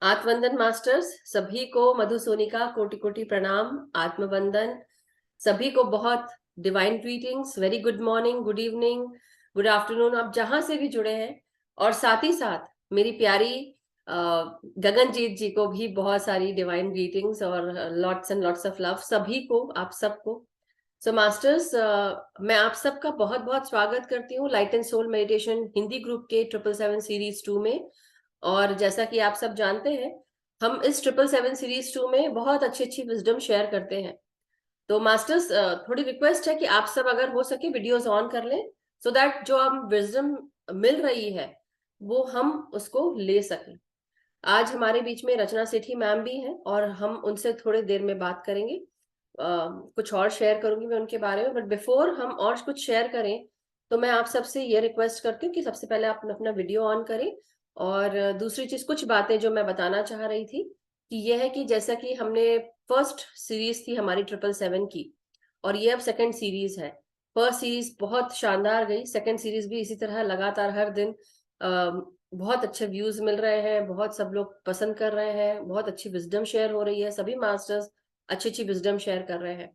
आत्मवंदन masters सभी को मधुसोनिका कोटि कोटि प्रणाम। आत्मवंदन सभी को बहुत divine greetings, very good morning, good evening, good afternoon, आप जहां से भी जुड़े हैं। और साथ ही साथ मेरी प्यारी गगनजीत जी को भी बहुत सारी डिवाइन ग्रीटिंग्स और lots and lots of love सभी को, आप सबको। सो मास्टर्स, मैं आप सबका बहुत बहुत स्वागत करती हूँ light and soul meditation Hindi group के 777 सीरीज 2 में। और जैसा कि आप सब जानते हैं, हम इस 777 सीरीज 2 में बहुत अच्छी अच्छी विजडम शेयर करते हैं। तो मास्टर्स, थोड़ी रिक्वेस्ट है कि आप सब अगर हो सके वीडियोस ऑन कर लें, सो दैट जो हम विजडम मिल रही है वो हम उसको ले सकें। आज हमारे बीच में रचना सेठी मैम भी हैं और हम उनसे थोड़ी देर में बात करेंगे। कुछ और शेयर करूंगी मैं उनके बारे में, बट बिफोर हम और कुछ शेयर करें तो मैं आप सबसे ये रिक्वेस्ट करती हूँ कि सबसे पहले आप अपना वीडियो ऑन करें। और दूसरी चीज, कुछ बातें जो मैं बताना चाह रही थी कि यह है कि जैसा कि हमने फर्स्ट सीरीज थी हमारी 777 की, और ये अब सेकंड सीरीज है। फर्स्ट सीरीज बहुत शानदार गई, सेकंड सीरीज भी इसी तरह लगातार हर दिन बहुत अच्छे व्यूज मिल रहे हैं, बहुत सब लोग पसंद कर रहे हैं, बहुत अच्छी विजडम शेयर हो रही है, सभी मास्टर्स अच्छी अच्छी विजडम शेयर कर रहे हैं।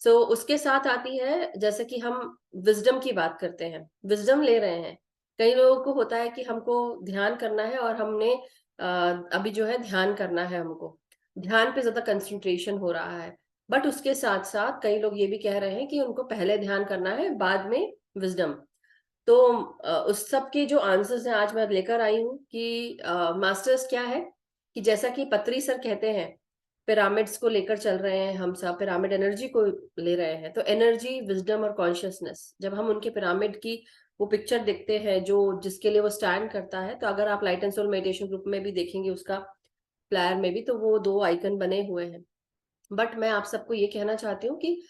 सो उसके साथ आती है, जैसे कि हम विजडम की बात करते हैं, विजडम ले रहे हैं। कई लोगों को होता है कि हमको ध्यान करना है और हमने अभी जो है ध्यान करना है, हमको ध्यान पे ज्यादा कंसंट्रेशन हो रहा है। बट उसके साथ साथ कई लोग ये भी कह रहे हैं कि उनको पहले ध्यान करना है, बाद में विजडम। तो उस सब के जो आंसर्स हैं आज मैं लेकर आई हूँ कि मास्टर्स क्या है कि जैसा कि पत्री सर कहते हैं, पिरामिड्स को लेकर चल रहे हैं हम सब, पिरामिड एनर्जी को ले रहे हैं। तो एनर्जी, विजडम और कॉन्शियसनेस, जब हम उनके पिरामिड की वो पिक्चर देखते हैं जो जिसके लिए वो स्टैंड करता है, तो अगर आप light and soul meditation group में भी देखेंगे उसका फ्लायर में भी, तो वो दो आइकन बने हुए हैं। बट मैं आप सबको ये कहना चाहती हूँ कि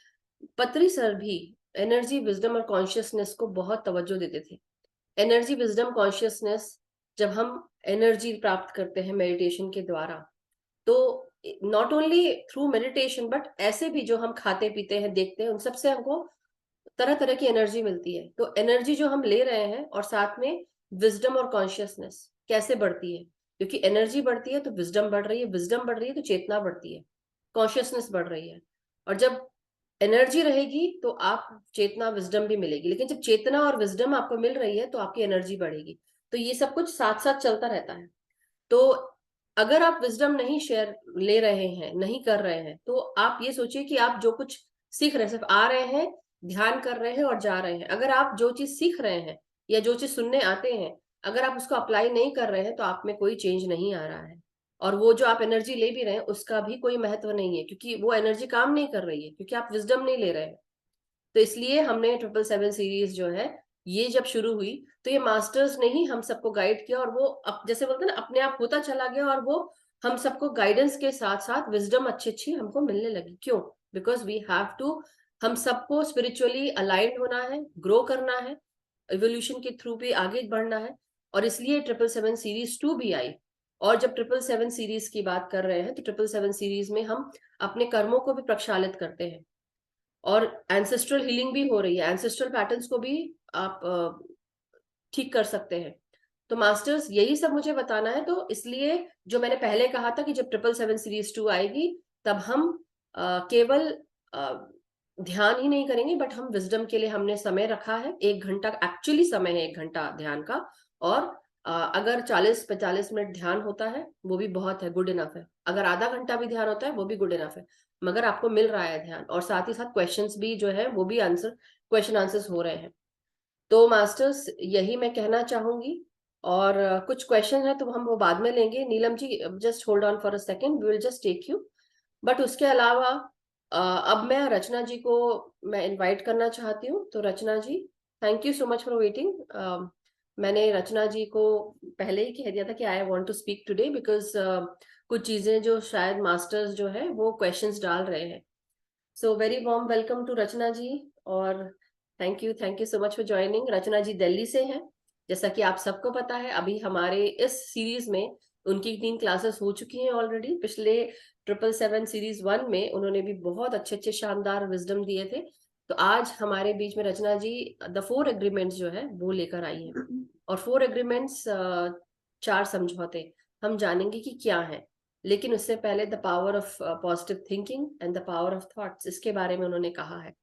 पत्री सर भी एनर्जी, विजडम और कॉन्शियसनेस को बहुत तवज्जो देते थे। एनर्जी, विजडम, कॉन्शियसनेस, जब हम एनर्जी प्राप्त करते हैं मेडिटेशन के द्वारा, तो not only through meditation but ऐसे भी जो हम खाते पीते हैं, देखते हैं, उन सबसे हमको तरह तरह की एनर्जी मिलती है। तो एनर्जी जो हम ले रहे हैं और साथ में विजडम और कॉन्शियसनेस कैसे बढ़ती है, क्योंकि एनर्जी बढ़ती है तो विजडम बढ़ रही है, विजडम बढ़ रही है तो चेतना बढ़ती है, कॉन्शियसनेस बढ़ रही है। और जब एनर्जी रहेगी तो आप चेतना, विजडम भी मिलेगी, लेकिन जब चेतना और विजडम आपको मिल रही है तो आपकी एनर्जी बढ़ेगी। तो ये सब कुछ साथ साथ चलता रहता है। तो अगर आप विजडम नहीं शेयर ले रहे हैं, नहीं कर रहे हैं, तो आप ये सोचिए कि आप जो कुछ सीख रहे हैं, सिर्फ आ रहे हैं, ध्यान कर रहे हैं और जा रहे हैं। अगर आप जो चीज सीख रहे हैं या जो चीज सुनने आते हैं, अगर आप उसको अप्लाई नहीं कर रहे हैं तो आप में कोई चेंज नहीं आ रहा है। और वो जो आप एनर्जी ले भी रहे हैं उसका भी कोई महत्व नहीं है, क्योंकि वो एनर्जी काम नहीं कर रही है, क्योंकि आप विजडम नहीं ले रहे हैं। तो इसलिए हमने 777 सीरीज जो है ये जब शुरू हुई, तो ये मास्टर्स ने ही हम सबको गाइड किया, और वो जैसे बोलते हैं ना, अपने आप होता चला गया, और वो हम सबको गाइडेंस के साथ साथ विजडम अच्छी अच्छी हमको मिलने लगी। क्यों? बिकॉज वी हैव टू, हम सबको स्पिरिचुअली अलाइंड होना है, ग्रो करना है, एवोल्यूशन के थ्रू भी आगे बढ़ना है। और इसलिए 777 सीरीज 2 भी आई। और जब 777 सीरीज की बात कर रहे हैं तो 777 सीरीज में हम अपने कर्मों को भी प्रक्षालित करते हैं, और एंसेस्ट्रल हीलिंग भी हो रही है, एंसेस्ट्रल पैटर्न्स को भी आप ठीक कर सकते हैं। तो मास्टर्स यही सब मुझे बताना है, तो इसलिए जो मैंने पहले कहा था कि जब 777 सीरीज 2 आएगी तब हम केवल ध्यान ही नहीं करेंगे, बट हम विजडम के लिए हमने समय रखा है, 1 घंटा एक्चुअली समय है, 1 घंटा ध्यान का। और अगर 40-45 मिनट ध्यान होता है वो भी बहुत है, गुड इनफ है। अगर आधा घंटा भी ध्यान होता है वो भी गुड इनफ है, मगर आपको मिल रहा है ध्यान, और साथ ही साथ क्वेश्चंस भी जो है वो भी आंसर, क्वेश्चन आंसर्स हो रहे हैं। तो मास्टर्स यही मैं कहना चाहूंगी। और कुछ क्वेश्चन है तो हम वो बाद में लेंगे। Neelam ji, just hold on for a second, we will just take you. But उसके अलावा अब मैं रचना जी को मैं इनवाइट करना चाहती हूँ। तो Rachna ji, thank you so much for waiting. मैंने रचना जी को पहले ही कह दिया था कि I want to speak today, because कुछ चीजें जो शायद मास्टर्स जो है वो क्वेश्चंस डाल रहे हैं। So very warm welcome to Rachna ji. और thank you so much for joining. Rachna ji Delhi से हैं, जैसा कि आप सबको पता है। अभी हमारे इस सीरीज में उनकी 3 क्लासेस हो चुकी हैं ऑलरेडी। पिछले 777 सीरीज 1 में उन्होंने भी बहुत अच्छे अच्छे शानदार विजडम दिए थे। तो आज हमारे बीच में रचना जी द 4 एग्रीमेंट्स जो है वो लेकर आई हैं। और 4 एग्रीमेंट्स, 4 समझौते हम जानेंगे कि क्या है। लेकिन उससे पहले the power of positive thinking and the power of thoughts, इसके बारे में उन्होंने कहा है।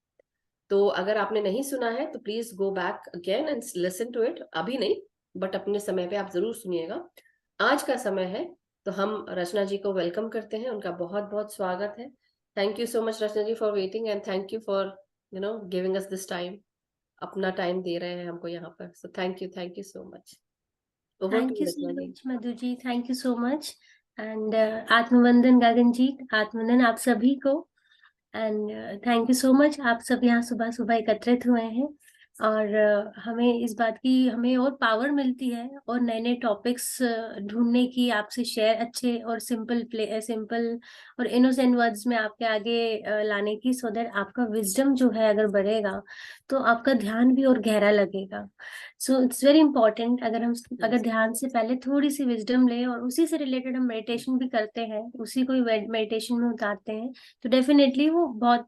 तो अगर आपने नहीं सुना है तो please go back again and listen to it. अभी नहीं, बट अपने समय पे आप जरूर सुनिएगा। आज का समय है, तो हम रचना जी को वेलकम करते हैं। उनका बहुत बहुत स्वागत है। Thank you so much Rachna ji for waiting, and thank you for giving us this time. अपना टाइम दे रहे हैं हमको यहाँ पर, so thank you so much. Over to thank you so Rachna ji. Much Madhu ji, thank you so much. And आत्मवंदन गगन जी, आत्मवंदन आप सभी को। And thank you so much, आप सब यहाँ सुबह सुबह एकत्रित हुए हैं। और हमें इस बात की हमें और पावर मिलती है और नए नए टॉपिक्स ढूंढने की, आपसे शेयर अच्छे और सिंपल और इनोसेंट वर्ड्स में आपके आगे लाने की, सो दैट आपका विजडम जो है अगर बढ़ेगा तो आपका ध्यान भी और गहरा लगेगा। सो इट्स वेरी इंपॉर्टेंट, अगर ध्यान से पहले थोड़ी सी विजडम ले और उसी से रिलेटेड हम मेडिटेशन भी करते हैं, उसी को मेडिटेशन में उतारते हैं, तो डेफिनेटली वो बहुत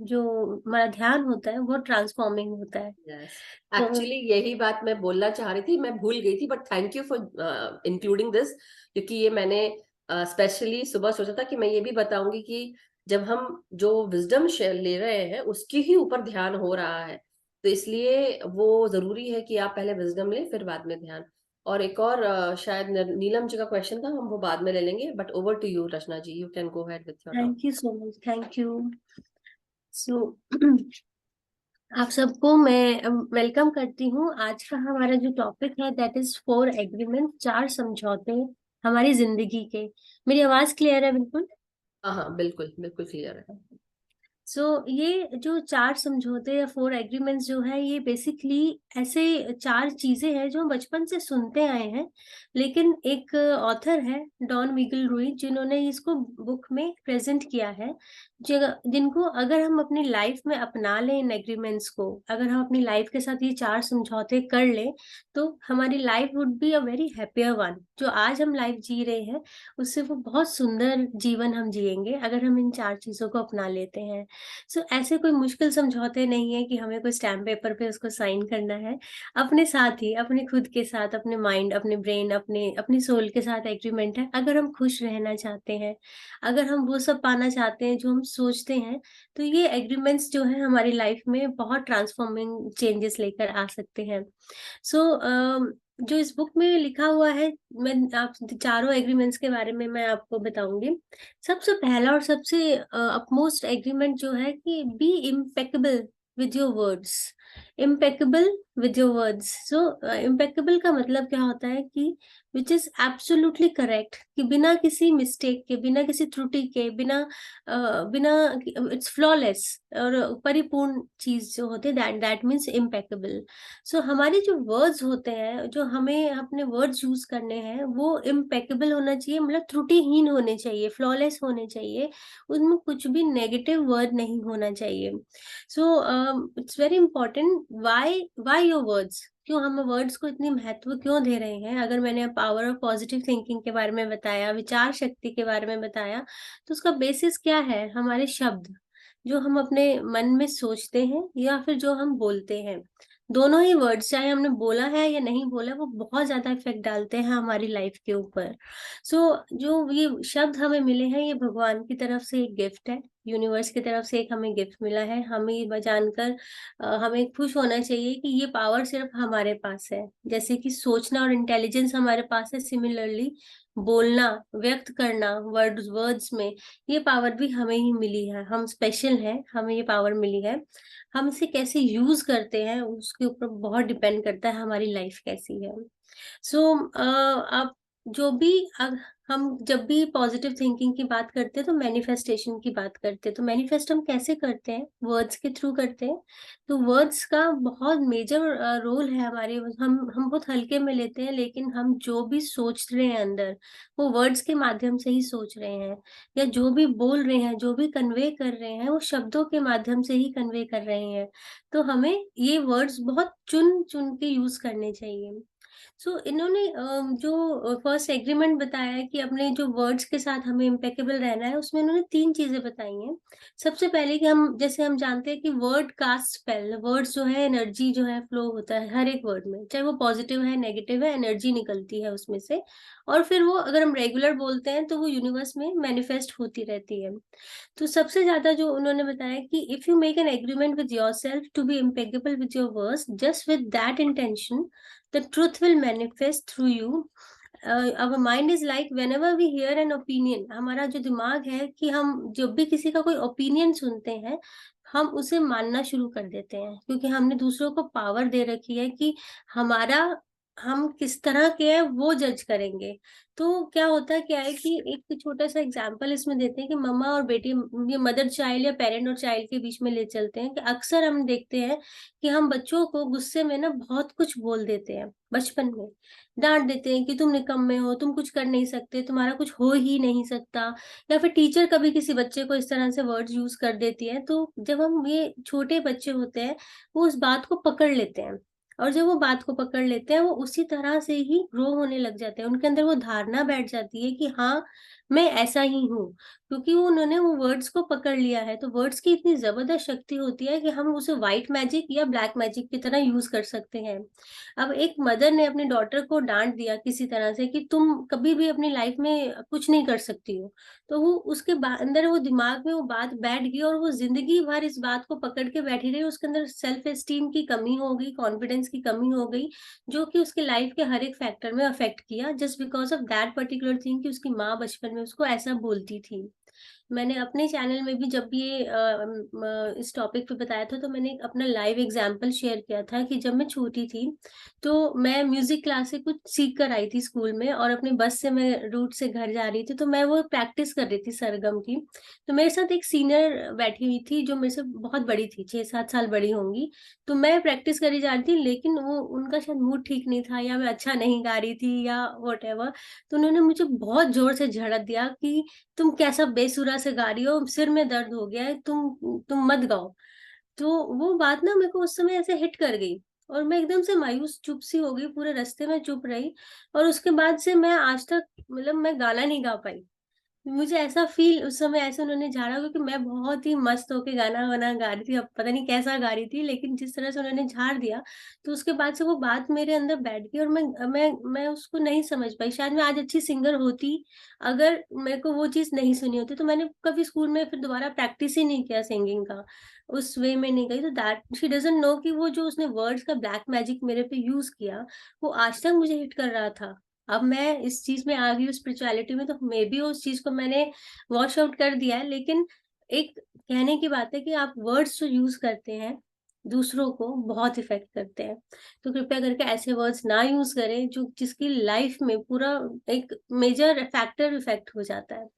जो हमारा ध्यान होता है वो ट्रांसफॉर्मिंग होता है। यस, तो एक्चुअली यही बात मैं बोलना चाह रही थी, मैं भूल गई थी, but thank you for including this. क्योंकि ये मैंने स्पेशली सुबह सोचा था कि मैं ये भी बताऊंगी कि जब हम जो विजडम ले रहे हैं उसके ही ऊपर ध्यान हो रहा है, तो इसलिए वो जरूरी है कि आप पहले विजडम लें फिर बाद में ध्यान। और एक और शायद नीलम जी का क्वेश्चन था, हम वो बाद में ले लेंगे। But over to you Rachna ji, you can go ahead with your topic. Thank you so much, thank you. So आप सबको मैं वेलकम करती हूँ। आज का हमारा जो टॉपिक है दैट इज 4 एग्रीमेंट, 4 समझौते हमारी जिंदगी के। मेरी आवाज क्लियर है बिल्कुल? हाँ हाँ, बिल्कुल बिल्कुल क्लियर है। ये जो 4 समझौते या 4 एग्रीमेंट्स जो है, ये बेसिकली ऐसे 4 चीजें हैं जो हम बचपन से सुनते आए हैं। लेकिन एक ऑथर है डॉन मिगल रुई, जिन्होंने इसको बुक में प्रेजेंट किया है, जिनको अगर हम अपनी लाइफ में अपना लें, इन एग्रीमेंट्स को अगर हम अपनी लाइफ के साथ ये 4 समझौते कर लें, तो हमारी life would be a very happier one. जो आज हम लाइफ जी रहे हैं उससे वो बहुत सुंदर जीवन हम जिएंगे अगर हम इन 4 चीजों को अपना लेते हैं। ऐसे कोई मुश्किल समझौते नहीं है कि हमें कोई स्टैम्प पेपर पे उसको साइन करना है। अपने साथ ही, अपने खुद के साथ, अपने माइंड, अपने ब्रेन, अपनी सोल के साथ एग्रीमेंट है। अगर हम खुश रहना चाहते हैं, अगर हम वो सब पाना चाहते हैं जो हम सोचते हैं, तो ये एग्रीमेंट्स जो है हमारी लाइफ में बहुत ट्रांसफॉर्मिंग चेंजेस लेकर आ सकते हैं। जो इस बुक में लिखा हुआ है, मैं आप 4 एग्रीमेंट्स के बारे में मैं आपको बताऊंगी। सबसे पहला और सबसे अपमोस्ट एग्रीमेंट जो है कि be impeccable with your words. Impeccable with your words. Impeccable का मतलब क्या होता है कि विच इज एब्सोल्युटली करेक्ट, कि बिना किसी मिस्टेक के, बिना किसी त्रुटि के, बिना इट्स फ्लॉलेस और परिपूर्ण चीज जो होती है, दैट मीन्स इम्पेकेबल। हमारे जो वर्ड्स होते हैं, जो हमें अपने वर्ड्स यूज करने हैं, वो इम्पेकेबल होना चाहिए, मतलब त्रुटिहीन होने चाहिए, फ्लॉलेस होने चाहिए। उनमें कुछ भी नेगेटिव वर्ड नहीं होना चाहिए। It's very important. Why your words, क्यों हम वर्ड्स को इतनी महत्व क्यों दे रहे हैं? अगर मैंने पावर ऑफ पॉजिटिव थिंकिंग के बारे में बताया, विचार शक्ति के बारे में बताया, तो उसका बेसिस क्या है? हमारे शब्द, जो हम अपने मन में सोचते हैं या फिर जो हम बोलते हैं। दोनों ही वर्ड्स, चाहे हमने बोला है या नहीं बोला, वो बहुत ज्यादा इफेक्ट डालते हैं हमारी लाइफ के ऊपर। जो ये शब्द हमें मिले हैं, ये भगवान की तरफ से एक गिफ्ट है, यूनिवर्स की तरफ से एक हमें गिफ्ट मिला है। हमें ये जानकर हमें खुश होना चाहिए कि ये पावर सिर्फ हमारे पास है। जैसे कि सोचना और इंटेलिजेंस हमारे पास है, सिमिलरली बोलना, व्यक्त करना वर्ड्स में, ये पावर भी हमें ही मिली है। हम स्पेशल हैं, हमें ये पावर मिली है। हम इसे कैसे यूज करते हैं उसके ऊपर बहुत डिपेंड करता है हमारी लाइफ कैसी है। आप जो भी हम जब भी पॉजिटिव थिंकिंग की बात करते हैं तो मैनिफेस्टेशन की बात करते हैं। तो मैनिफेस्ट हम कैसे करते हैं? वर्ड्स के थ्रू करते हैं। तो वर्ड्स का बहुत मेजर रोल है हमारे। हम बहुत हल्के में लेते हैं, लेकिन हम जो भी सोच रहे हैं अंदर, वो वर्ड्स के माध्यम से ही सोच रहे हैं। या जो भी बोल रहे हैं, जो भी कन्वे कर रहे हैं, वो शब्दों के माध्यम से ही कन्वे कर रहे हैं। तो हमें ये वर्ड्स बहुत चुन चुन के यूज करने चाहिए। सो इन्होंने जो फर्स्ट एग्रीमेंट बताया है कि अपने जो वर्ड्स के साथ हमें इम्पेकेबल रहना है, उसमें इन्होंने 3 चीज़ें बताई हैं। सबसे पहले कि हम जानते हैं कि वर्ड कास्ट स्पेल, वर्ड्स जो है एनर्जी जो है फ्लो होता है हर एक वर्ड में, चाहे वो पॉजिटिव है, नेगेटिव है, एनर्जी निकलती है उसमें से, और फिर वो अगर हम रेगुलर बोलते हैं तो वो यूनिवर्स में मैनिफेस्ट होती रहती है। तो सबसे ज़्यादा जो उन्होंने बताया कि if you make an agreement with yourself to be impeccable with your words, just with that intention, the truth will manifest through you. Our mind is like whenever we hear an opinion, हमारा जो दिमाग है कि हम जब भी किसी का कोई ओपिनियन सुनते हैं, हम उसे मानना शुरू कर देते हैं, क्योंकि हमने दूसरों को पावर दे रखी है कि हमारा हम किस तरह के हैं वो जज करेंगे। तो क्या होता है, क्या है कि एक छोटा सा एग्जांपल इसमें देते हैं कि मम्मा और बेटी, ये मदर चाइल्ड या पेरेंट और चाइल्ड के बीच में ले चलते हैं कि अक्सर हम देखते हैं कि हम बच्चों को गुस्से में ना बहुत कुछ बोल देते हैं, बचपन में डांट देते हैं कि तुम निकम्मे हो, तुम कुछ कर नहीं सकते, तुम्हारा कुछ हो ही नहीं सकता, या फिर टीचर कभी किसी बच्चे को इस तरह से वर्ड्स यूज कर देती है। तो जब हम ये छोटे बच्चे होते हैं, वो उस बात को पकड़ लेते हैं, और जब वो बात को पकड़ लेते हैं, वो उसी तरह से ही ग्रो होने लग जाते हैं, उनके अंदर वो धारणा बैठ जाती है कि हाँ, मैं ऐसा ही हूँ, क्योंकि उन्होंने वो वर्ड्स को पकड़ लिया है। तो वर्ड्स की इतनी जबरदस्त शक्ति होती है कि हम उसे व्हाइट मैजिक या ब्लैक मैजिक की तरह यूज कर सकते हैं। अब एक मदर ने अपनी डॉटर को डांट दिया किसी तरह से कि तुम कभी भी अपनी लाइफ में कुछ नहीं कर सकती हो, तो वो उसके अंदर वो दिमाग में वो बात बैठ गई, और वो जिंदगी भर इस बात को पकड़ के बैठी रही। उसके अंदर सेल्फ एस्टीम की कमी हो गई, कॉन्फिडेंस की कमी हो गई, जो कि उसके लाइफ के हर एक फैक्टर में अफेक्ट किया, just because of that particular thing कि उसकी माँ बचपन में उसको ऐसा बोलती थी। मैंने अपने चैनल में भी जब ये इस टॉपिक पे बताया था, तो मैंने एक अपना लाइव एग्जांपल शेयर किया था कि जब मैं छोटी थी, तो मैं म्यूजिक क्लास से कुछ सीख कर आई थी स्कूल में, और अपनी बस से मैं रूट से घर जा रही थी, तो मैं वो प्रैक्टिस कर रही थी सरगम की। तो मेरे साथ एक सीनियर बैठी हुई थी जो मेरे से बहुत बड़ी थी, 6-7 साल बड़ी होंगी। तो मैं प्रैक्टिस करी जा रही थी, लेकिन वो उनका शायद मूड ठीक नहीं था, या मैं अच्छा नहीं गा रही थी, या वट एवर। तो उन्होंने मुझे बहुत जोर से झड़क दिया कि तुम कैसा बेसुरा से गा रही हो, सिर में दर्द हो गया है, तुम मत गाओ। तो वो बात ना मेरे को उस समय ऐसे हिट कर गई, और मैं एकदम से मायूस चुप सी हो गई, पूरे रास्ते में चुप रही। और उसके बाद से मैं आज तक, मतलब मैं गाना नहीं गा पाई। मुझे ऐसा फील उस समय ऐसे उन्होंने झाड़ा, क्योंकि मैं बहुत ही मस्त होके गाना वाना गा रही थी, अब पता नहीं कैसा गा रही थी, लेकिन जिस तरह से उन्होंने झाड़ दिया, तो उसके बाद से वो बात मेरे अंदर बैठ गई, और मैं उसको नहीं समझ पाई। शायद मैं आज अच्छी सिंगर होती, अगर मेरे को वो चीज नहीं सुनी होती। तो मैंने कभी स्कूल में फिर दोबारा प्रैक्टिस ही नहीं किया सिंगिंग का, उस वे में नहीं गई। तो दैट शी डजंट नो कि वो जो उसने वर्ड्स का ब्लैक मैजिक मेरे पे यूज किया, वो आज तक मुझे हिट कर रहा था। अब मैं इस चीज में आ गई हूँ स्पिरिचुअलिटी में, तो मे बी उस चीज को मैंने वॉश आउट कर दिया है। लेकिन एक कहने की बात है कि आप वर्ड्स जो यूज करते हैं, दूसरों को बहुत इफेक्ट करते हैं। तो कृपया करके ऐसे वर्ड्स ना यूज करें जो जिसकी लाइफ में पूरा एक मेजर फैक्टर इफेक्ट हो जाता है।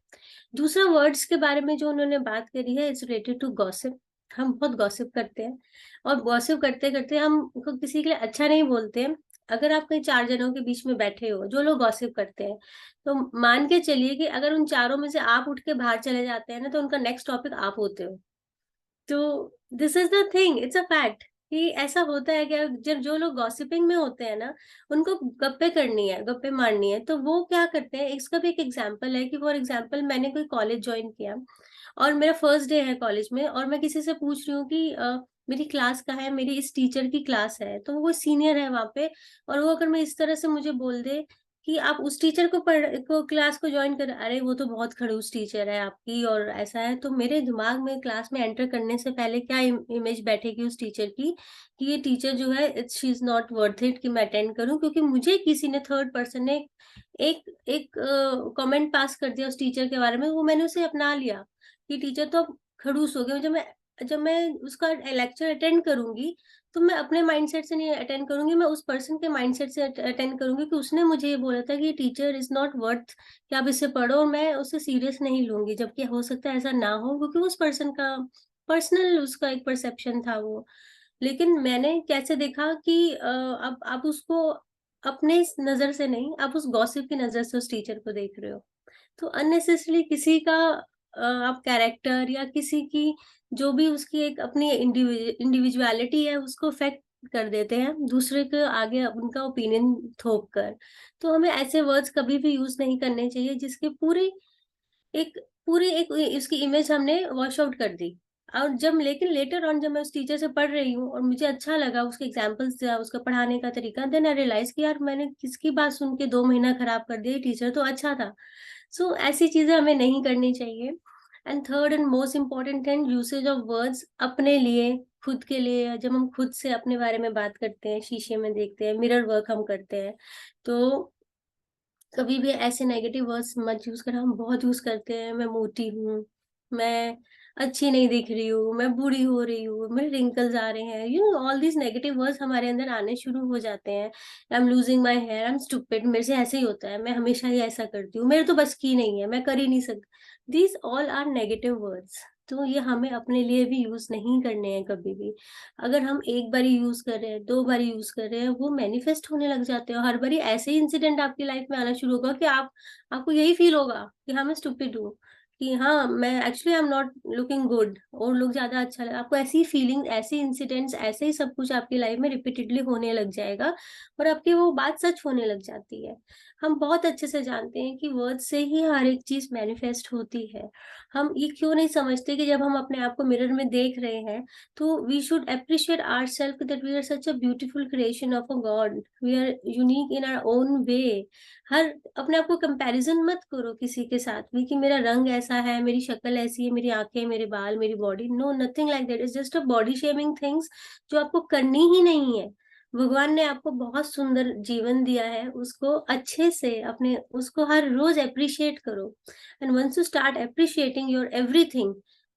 दूसरा, वर्ड्स के बारे में जो उन्होंने बात करी है, इट्स रिलेटेड टू गॉसिप। हम बहुत गॉसिप करते हैं, और गॉसिप करते करते हम किसी के लिए अच्छा नहीं बोलते हैं। अगर आप कहीं 4 जनों के बीच में बैठे हो जो लोग गॉसिप करते हैं, तो मान के चलिए कि अगर उन चारों में से आप उठ के बाहर चले जाते हैं ना, तो उनका नेक्स्ट टॉपिक आप होते हो। तो this is the thing, it's a fact कि ऐसा होता है कि जब जो लोग गॉसिपिंग में होते हैं ना, उनको गप्पे करनी है, गप्पे मारनी है, तो वो क्या करते हैं। इसका भी एक एग्जांपल है कि फॉर एग्जांपल मैंने कोई कॉलेज ज्वाइन किया, और मेरा फर्स्ट डे है कॉलेज में, और मैं किसी से पूछ रही हूँ कि मेरी क्लास का है, मेरी इस टीचर की क्लास है, तो वो सीनियर है वहां पे। और वो अगर मैं इस तरह से मुझे बोल दे कि आप उस टीचर को क्लास को ज्वाइन कर, अरे वो तो बहुत खड़ूस टीचर है आपकी, और ऐसा है, तो मेरे दिमाग में क्लास में एंटर करने से पहले क्या इमेज बैठेगी उस टीचर की, कि ये टीचर जो है it's she is not worth it कि मैं अटेंड करूं, क्योंकि मुझे किसी ने, थर्ड पर्सन ने एक एक कमेंट पास कर दिया उस टीचर के बारे में, वो मैंने उसे अपना लिया कि टीचर तो अब खड़ूस हो गया। जब मैं उसका लेक्चर अटेंड करूंगी, तो मैं अपने माइंडसेट से नहीं अटेंड करूंगी, मैं उस पर्सन के माइंडसेट से अटेंड करूंगी कि उसने मुझे ये बोला था कि टीचर इज नॉट वर्थ कि आप इससे पढ़ो, और मैं उससे सीरियस नहीं लूंगी, जबकि हो सकता है ऐसा ना हो, क्योंकि उस पर्सन का पर्सनल उसका एक परसेप्शन था वो। लेकिन मैंने कैसे देखा कि अब आप उसको अपने इस नजर से नहीं, आप उस गॉसिप की नजर से उस टीचर को देख रहे हो। तो अननेसेसरली किसी का आप कैरेक्टर, या किसी की जो भी उसकी एक अपनी इंडिविजुअलिटी है, उसको इफेक्ट कर देते हैं दूसरे के आगे उनका ओपिनियन थोप कर। तो हमें ऐसे वर्ड्स कभी भी यूज नहीं करने चाहिए जिसके एक पूरी एक उसकी इमेज हमने वॉश आउट कर दी। और जब लेकिन लेटर ऑन जब मैं उस टीचर से पढ़ रही हूँ और मुझे अच्छा लगा उसके एग्जाम्पल्स, उसका पढ़ाने का तरीका, देन आई रियलाइज कि यार मैंने किसकी बात सुन के 2 महीना खराब कर दिया, टीचर तो अच्छा था। सो ऐसी चीजें हमें नहीं करनी चाहिए। And third and most important thing, usage of words अपने लिए, खुद के लिए। जब हम खुद से अपने बारे में बात करते हैं, शीशे में देखते हैं, मिरर वर्क हम करते हैं, तो कभी भी ऐसे नेगेटिव वर्ड्स मत यूज कर। हम बहुत यूज करते हैं, मैं मोटी हूँ, मैं अच्छी नहीं दिख रही हूँ, मैं बूढ़ी हो रही हूँ, मेरे रिंकल्स आ रहे हैं, you know all these negative words हमारे अंदर आने शुरू हो जाते हैं। I am losing my hair, I am stupid, मेरे से ऐसे ही होता है, मैं हमेशा ही ऐसा करती हूँ, मेरे तो बस की नहीं है, मैं कर ही नहीं सकती। These all are negative words. तो ये हमें अपने लिए भी यूज नहीं करने हैं कभी भी। अगर हम एक बार यूज कर रहे हैं, 2 बार यूज कर रहे हैं, वो मैनिफेस्ट होने लग जाते हैं। हर बारी ऐसे ही इंसिडेंट आपकी लाइफ में आना शुरू होगा कि आपको यही फील होगा कि हाँ मैं स्टूपिड हूँ, कि हाँ मैं actually I am not looking good, और लोग ज्यादा अच्छा लगा आपको। ऐसी फीलिंग, ऐसे इंसिडेंट्स, ऐसे ही सब कुछ आपकी लाइफ में रिपीटेडली होने लग जाएगा और आपकी वो बात सच होने लग जाती है। हम बहुत अच्छे से जानते हैं कि वर्ड से ही हर एक चीज मैनिफेस्ट होती है। हम ये क्यों नहीं समझते कि जब हम अपने आप को मिरर में देख रहे हैं, तो we should appreciate ourselves that we are such a beautiful creation of a God. We are unique in our own way. हर अपने आप को कंपैरिजन मत करो किसी के साथ भी कि मेरा रंग ऐसा है, मेरी शक्ल ऐसी है, मेरी आंखें, मेरे बाल, मेरी body. No, nothing like that. It's just a body shaming things जो आपको करनी ही नहीं है। भगवान ने आपको बहुत सुंदर जीवन दिया है, उसको अच्छे से अपने, उसको हर रोज अप्रिशिएट करो। And once you start appreciating your everything,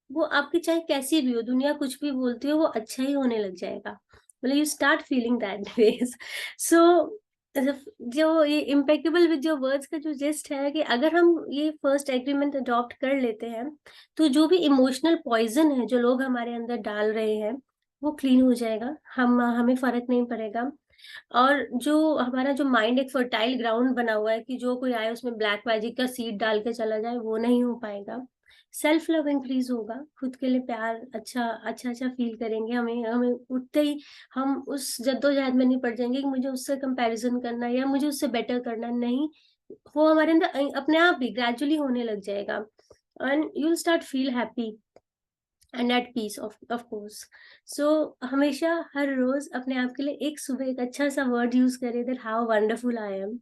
वो आपकी चाहे कैसी भी हो, दुनिया कुछ भी बोलती हो, वो अच्छा ही होने लग जाएगा। मतलब you start feeling that way. So जो ये इम्पेकेबल विद योर वर्ड्स का जो जेस्ट है कि अगर हम ये फर्स्ट एग्रीमेंट अडॉप्ट कर लेते हैं, तो जो भी इमोशनल पॉइजन है जो लोग हमारे अंदर डाल रहे हैं, वो क्लीन हो जाएगा। हमें फर्क नहीं पड़ेगा। और जो हमारा जो माइंड एक फर्टाइल ग्राउंड बना हुआ है कि जो कोई आए उसमें ब्लैक मैजिक का सीड डाल के चला जाए, वो नहीं हो पाएगा। सेल्फ लव इंक्रीज होगा, खुद के लिए प्यार, अच्छा अच्छा अच्छा फील करेंगे। हमें हमें उठते ही हम उस जद्दोजहद में नहीं पड़ जाएंगे कि मुझे उससे कंपैरिजन करना है या मुझे उससे बेटर करना है। नहीं, वो हमारे अंदर अपने आप ही ग्रेजुअली होने लग जाएगा। And you will start feel happy and at peace, of course. So हमेशा हर रोज अपने आप के लिए एक सुबह एक अच्छा सा वर्ड यूज करें, that how wonderful I am.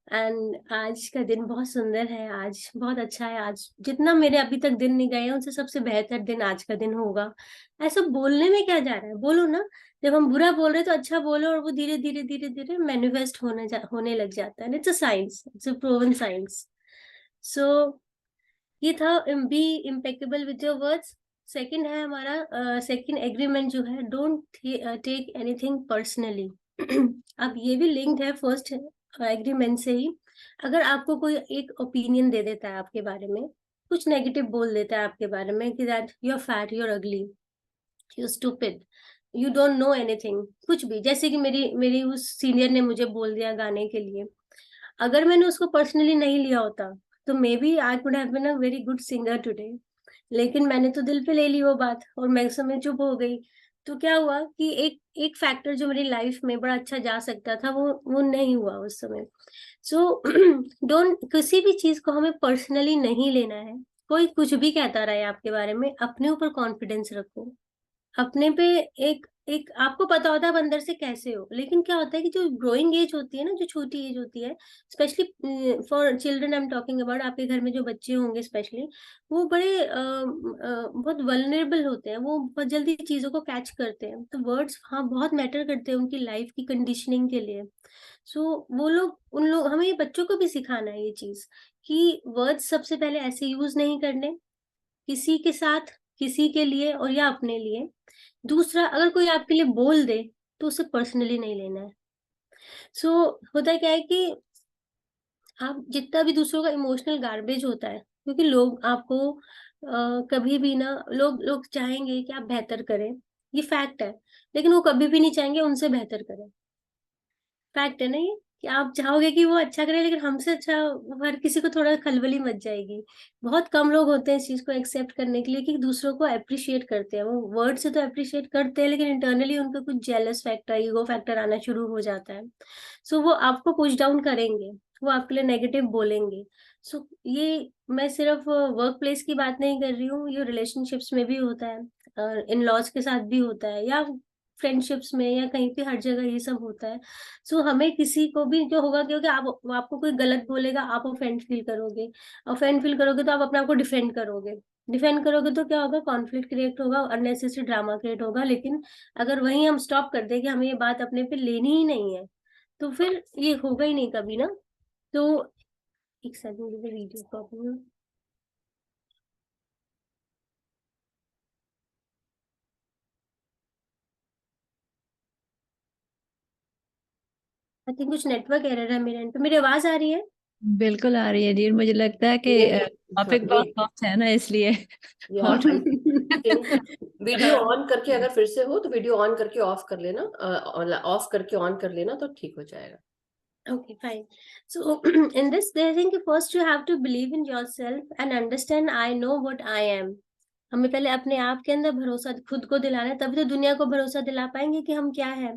And आज का दिन बहुत सुंदर है, आज बहुत अच्छा है। आज जितना मेरे अभी तक दिन नहीं गए हैं उनसे सबसे बेहतर दिन आज का दिन होगा। ऐसा बोलने में क्या जा रहा है, बोलो ना। जब हम बुरा बोल रहे हैं तो अच्छा बोलो, और वो धीरे धीरे धीरे धीरे मैनिफेस्ट होने लग जाता है। It's a science, it's a proven science. So ये था be impeccable with your words. Second है हमारा, सेकंड एग्रीमेंट जो है, डोंट टेक एनीथिंग पर्सनली। अब ये भी लिंक्ड है फर्स्ट एग्रीमेंट से ही। अगर आपको कोई एक ओपिनियन दे देता है आपके बारे में, कुछ नेगेटिव बोल देता है आपके बारे में कि that you are fat, you are ugly, you stupid, you don't know anything, कुछ भी, जैसे कि मेरी मेरी उस सीनियर ने मुझे बोल दिया गाने के लिए। अगर मैंने उसको पर्सनली नहीं लिया होता, तो maybe I could have been a very good singer today. लेकिन मैंने तो दिल पे ले ली वो बात और मैं उस समय चुप हो गई। तो क्या हुआ कि एक एक फैक्टर जो मेरी लाइफ में बड़ा अच्छा जा सकता था, वो नहीं हुआ उस समय। सो डोंट, किसी भी चीज को हमें पर्सनली नहीं लेना है। कोई कुछ भी कहता रहे आपके बारे में, अपने ऊपर कॉन्फिडेंस रखो। अपने पे एक एक आपको पता होता है आप अंदर से कैसे हो। लेकिन क्या होता है कि जो ग्रोइंग एज होती है ना, जो छोटी एज होती है, specially for children I am talking about, आपके घर में जो बच्चे होंगे स्पेशली, वो बड़े बहुत वल्नरेबल होते हैं, वो बहुत जल्दी चीजों को कैच करते हैं। तो वर्ड्स हाँ बहुत मैटर करते हैं उनकी लाइफ की कंडीशनिंग के लिए। सो वो लोग, उन लोग, हमें ये बच्चों को भी सिखाना है ये चीज कि वर्ड्स सबसे पहले ऐसे यूज नहीं करने किसी के साथ, किसी के लिए और या अपने लिए। दूसरा, अगर कोई आपके लिए बोल दे तो उसे पर्सनली नहीं लेना है। सो होता क्या है कि आप जितना भी दूसरों का इमोशनल गार्बेज होता है, क्योंकि लोग आपको कभी भी ना, लोग लोग चाहेंगे कि आप बेहतर करें, ये फैक्ट है। लेकिन वो कभी भी नहीं चाहेंगे उनसे बेहतर करें। फैक्ट है ना ये। कि आप चाहोगे कि वो अच्छा करे, लेकिन हमसे अच्छा हर किसी को थोड़ा खलबली मच जाएगी। बहुत कम लोग होते हैं इस चीज को एक्सेप्ट करने के लिए कि दूसरों को अप्रिशिएट करते हैं। वो वर्ड से तो अप्रिशिएट करते हैं, लेकिन इंटरनली उनका कुछ जेलस फैक्टर, ईगो फैक्टर आना शुरू हो जाता है। सो वो आपको पुश डाउन करेंगे, वो आपके लिए नेगेटिव बोलेंगे। सो ये मैं सिर्फ वर्क प्लेस की बात नहीं कर रही हूँ, ये रिलेशनशिप्स में भी होता है, इन लॉज के साथ भी होता है, या फ्रेंडशिप्स में, या कहीं पे हर जगह ये सब होता है। सो हमें किसी को भी जो होगा, क्योंकि आप वो आपको कोई गलत बोलेगा, आप ऑफेंड फील करोगे तो आप अपने आप को डिफेंड करोगे तो क्या होगा, कॉन्फ्लिक्ट क्रिएट होगा, अननेसेसरी ड्रामा क्रिएट होगा। लेकिन अगर वहीं हम स्टॉप कर दें कि हमें ये बात अपने पे लेनी ही नहीं है, तो फिर ये होगा ही नहीं कभी ना। तो एक सेकंड, मुझे वीडियो प्रॉब्लम। आई थिंक कुछ नेटवर्क एरर है मेरे एंड पे। मेरी आवाज आ रही है? बिल्कुल आ रही है जी। मुझे लगता है कि ये हाँ टॉपिक बहुत कम है ना, इसलिए या और आई थिंक वीडियो ऑन करके अगर फिर से हो तो वीडियो ऑन करके ऑफ कर लेना, ऑफ करके ऑन कर लेना तो ठीक हो जाएगा। Okay, fine. So in this, they think first you have to believe in yourself and understand I know what I am. हमें पहले अपने आप के अंदर भरोसा खुद को दिलाना है, तभी तो दुनिया को भरोसा दिला पाएंगे कि हम क्या है।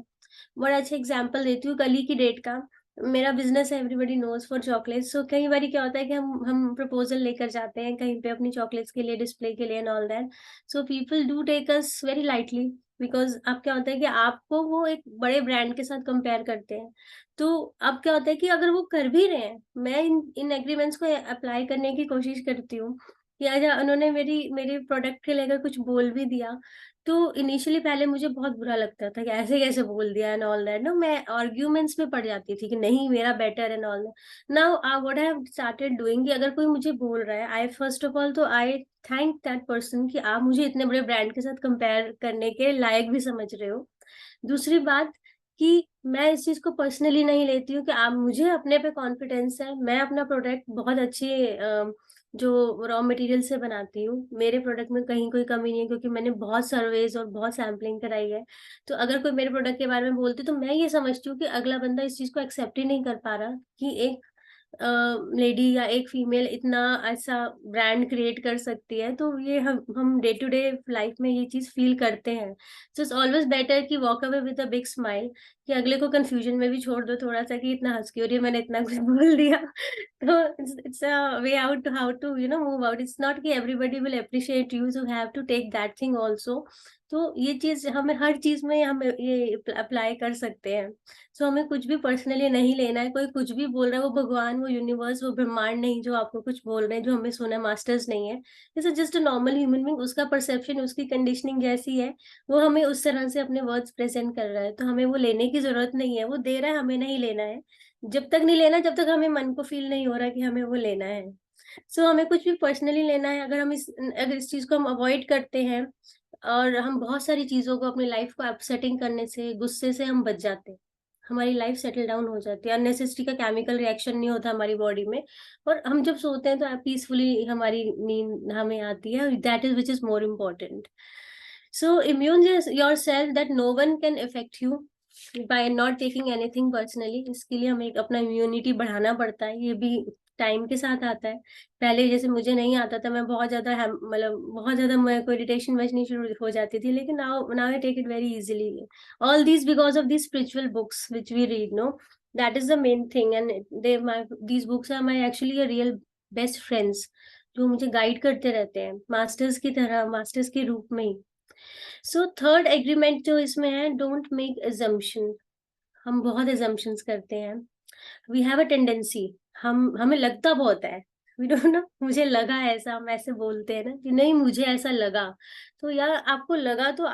बड़ा अच्छा एग्जाम्पल देती हूँ कल ही की डेट का। मेरा बिजनेस है एवरीबडी नोज फॉर चॉकलेट। सो कई बार क्या होता है कि हम प्रपोजल लेकर जाते हैं कहीं पे अपनी चॉकलेट्स के लिए, डिस्प्ले के लिए and all that. So people do take us very lightly, because अब क्या होता है कि आपको वो एक बड़े ब्रांड के साथ कंपेयर करते हैं। तो अब क्या होता है कि अगर वो कर भी रहे हैं, मैं इन एग्रीमेंट्स को अप्लाई करने की कोशिश करती हूँ कि आज उन्होंने मेरे प्रोडक्ट के लेकर कुछ बोल भी दिया, तो इनिशियली पहले मुझे बहुत बुरा लगता था कि ऐसे कैसे बोल दिया एंड ऑल दैट। नो, मैं आर्ग्यूमेंट्स में पड़ जाती थी कि नहीं मेरा better and all that. Now what I have started doing, कि अगर कोई मुझे बोल रहा है, आई फर्स्ट ऑफ ऑल तो आई थैंक दैट पर्सन कि आप मुझे इतने बड़े ब्रांड के साथ कंपेयर करने के लायक भी समझ रहे हो। दूसरी बात कि मैं इस चीज को पर्सनली नहीं लेती हूँ कि आप, मुझे अपने पे कॉन्फिडेंस है, मैं अपना प्रोडक्ट बहुत अच्छे जो रॉ मटेरियल से बनाती हूँ, मेरे प्रोडक्ट में कहीं कोई कमी नहीं है, क्योंकि मैंने बहुत सर्वेज और बहुत सैम्पलिंग कराई है। तो अगर कोई मेरे प्रोडक्ट के बारे में बोलती तो मैं ये समझती हूँ कि अगला बंदा इस चीज को एक्सेप्ट ही नहीं कर पा रहा कि एक लेडी या एक फीमेल इतना ऐसा ब्रांड क्रिएट कर सकती है। तो ये हम डे टू डे लाइफ में ये चीज फील करते हैं। सो इट्स ऑलवेज बेटर कि walk away with a big smile, कि अगले को कंफ्यूजन में भी छोड़ दो थोड़ा सा कि इतना हंस क्यों रही है, मैंने इतना कुछ बोल दिया। तो it's a way out, how to move out. It's not कि everybody will appreciate you, so have to take that thing also. तो ये चीज हमें हर चीज में हम ये अप्लाई कर सकते हैं। सो हमें कुछ भी पर्सनली नहीं लेना है। कोई कुछ भी बोल रहा है, वो भगवान, वो यूनिवर्स, वो ब्रह्मांड नहीं जो आपको कुछ बोल रहे हैं, जो हमें सोना मास्टर्स नहीं है। It's just a normal human being, उसका परसेप्शन, उसकी कंडीशनिंग जैसी है, वो हमें उस तरह से अपने वर्ड्स प्रेजेंट कर रहा है। तो हमें वो लेने की जरूरत नहीं है, वो दे रहा है, हमें नहीं लेना है। जब तक नहीं लेना, जब तक हमें मन को फील नहीं हो रहा कि हमें वो लेना है। सो हमें कुछ भी पर्सनली लेना है, अगर इस चीज को हम अवॉइड करते हैं, और हम बहुत सारी चीजों को अपनी लाइफ को अपसेटिंग करने से, गुस्से से हम बच जाते हैं, हमारी लाइफ सेटल डाउन हो जाती है, अननेसेसरी का केमिकल रिएक्शन नहीं होता हमारी बॉडी में, और हम जब सोते हैं तो पीसफुली हमारी नींद हमें आती है। That is which is more important. So immune yourself that no one can effect you by not taking anything personally. इसके लिए हमें अपना इम्यूनिटी बढ़ाना पड़ता है, ये भी टाइम के साथ आता है। पहले जैसे मुझे नहीं आता था, मैं बहुत ज्यादा मतलब बहुत ज्यादा मेरे को इरिटेशन मचनी शुरू हो जाती थी, लेकिन now now I take it very easily. All these because of these spiritual books which we read, no? That is the main thing, and these books are my actually a real best friends, जो मुझे guide करते रहते हैं masters की तरह, masters के रूप में ही। सो थर्ड एग्रीमेंट जो इसमें है, डोंट मेक assumption। हम बहुत assumptions करते हैं। वी हैव अ टेंडेंसी, हमें लगता बहुत है, वी डोंट नो, मुझे लगा ऐसा, हम ऐसे बोलते हैं ना कि नहीं मुझे ऐसा लगा। तो यार आपको लगा तो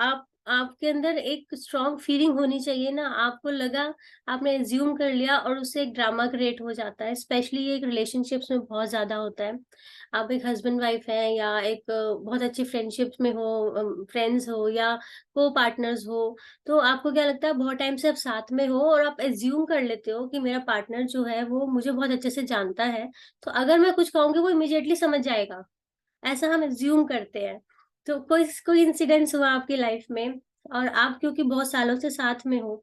आपके अंदर एक स्ट्रॉन्ग फीलिंग होनी चाहिए ना। आपको लगा, आपने एज्यूम कर लिया, और उससे एक ड्रामा क्रिएट हो जाता है। स्पेशली ये एक रिलेशनशिप्स में बहुत ज्यादा होता है। आप एक हस्बैंड वाइफ हैं, या एक बहुत अच्छी फ्रेंडशिप्स में हो, फ्रेंड्स हो, या को पार्टनर्स हो, तो आपको क्या लगता है, बहुत टाइम से आप साथ में हो और आप एज्यूम कर लेते हो कि मेरा पार्टनर जो है वो मुझे बहुत अच्छे से जानता है, तो अगर मैं कुछ कहूंगी वो इमिडिएटली समझ जाएगा, ऐसा हम एज्यूम करते हैं। तो कोई कोई इंसिडेंट्स हुआ आपकी लाइफ में, और आप क्योंकि बहुत सालों से साथ में हो,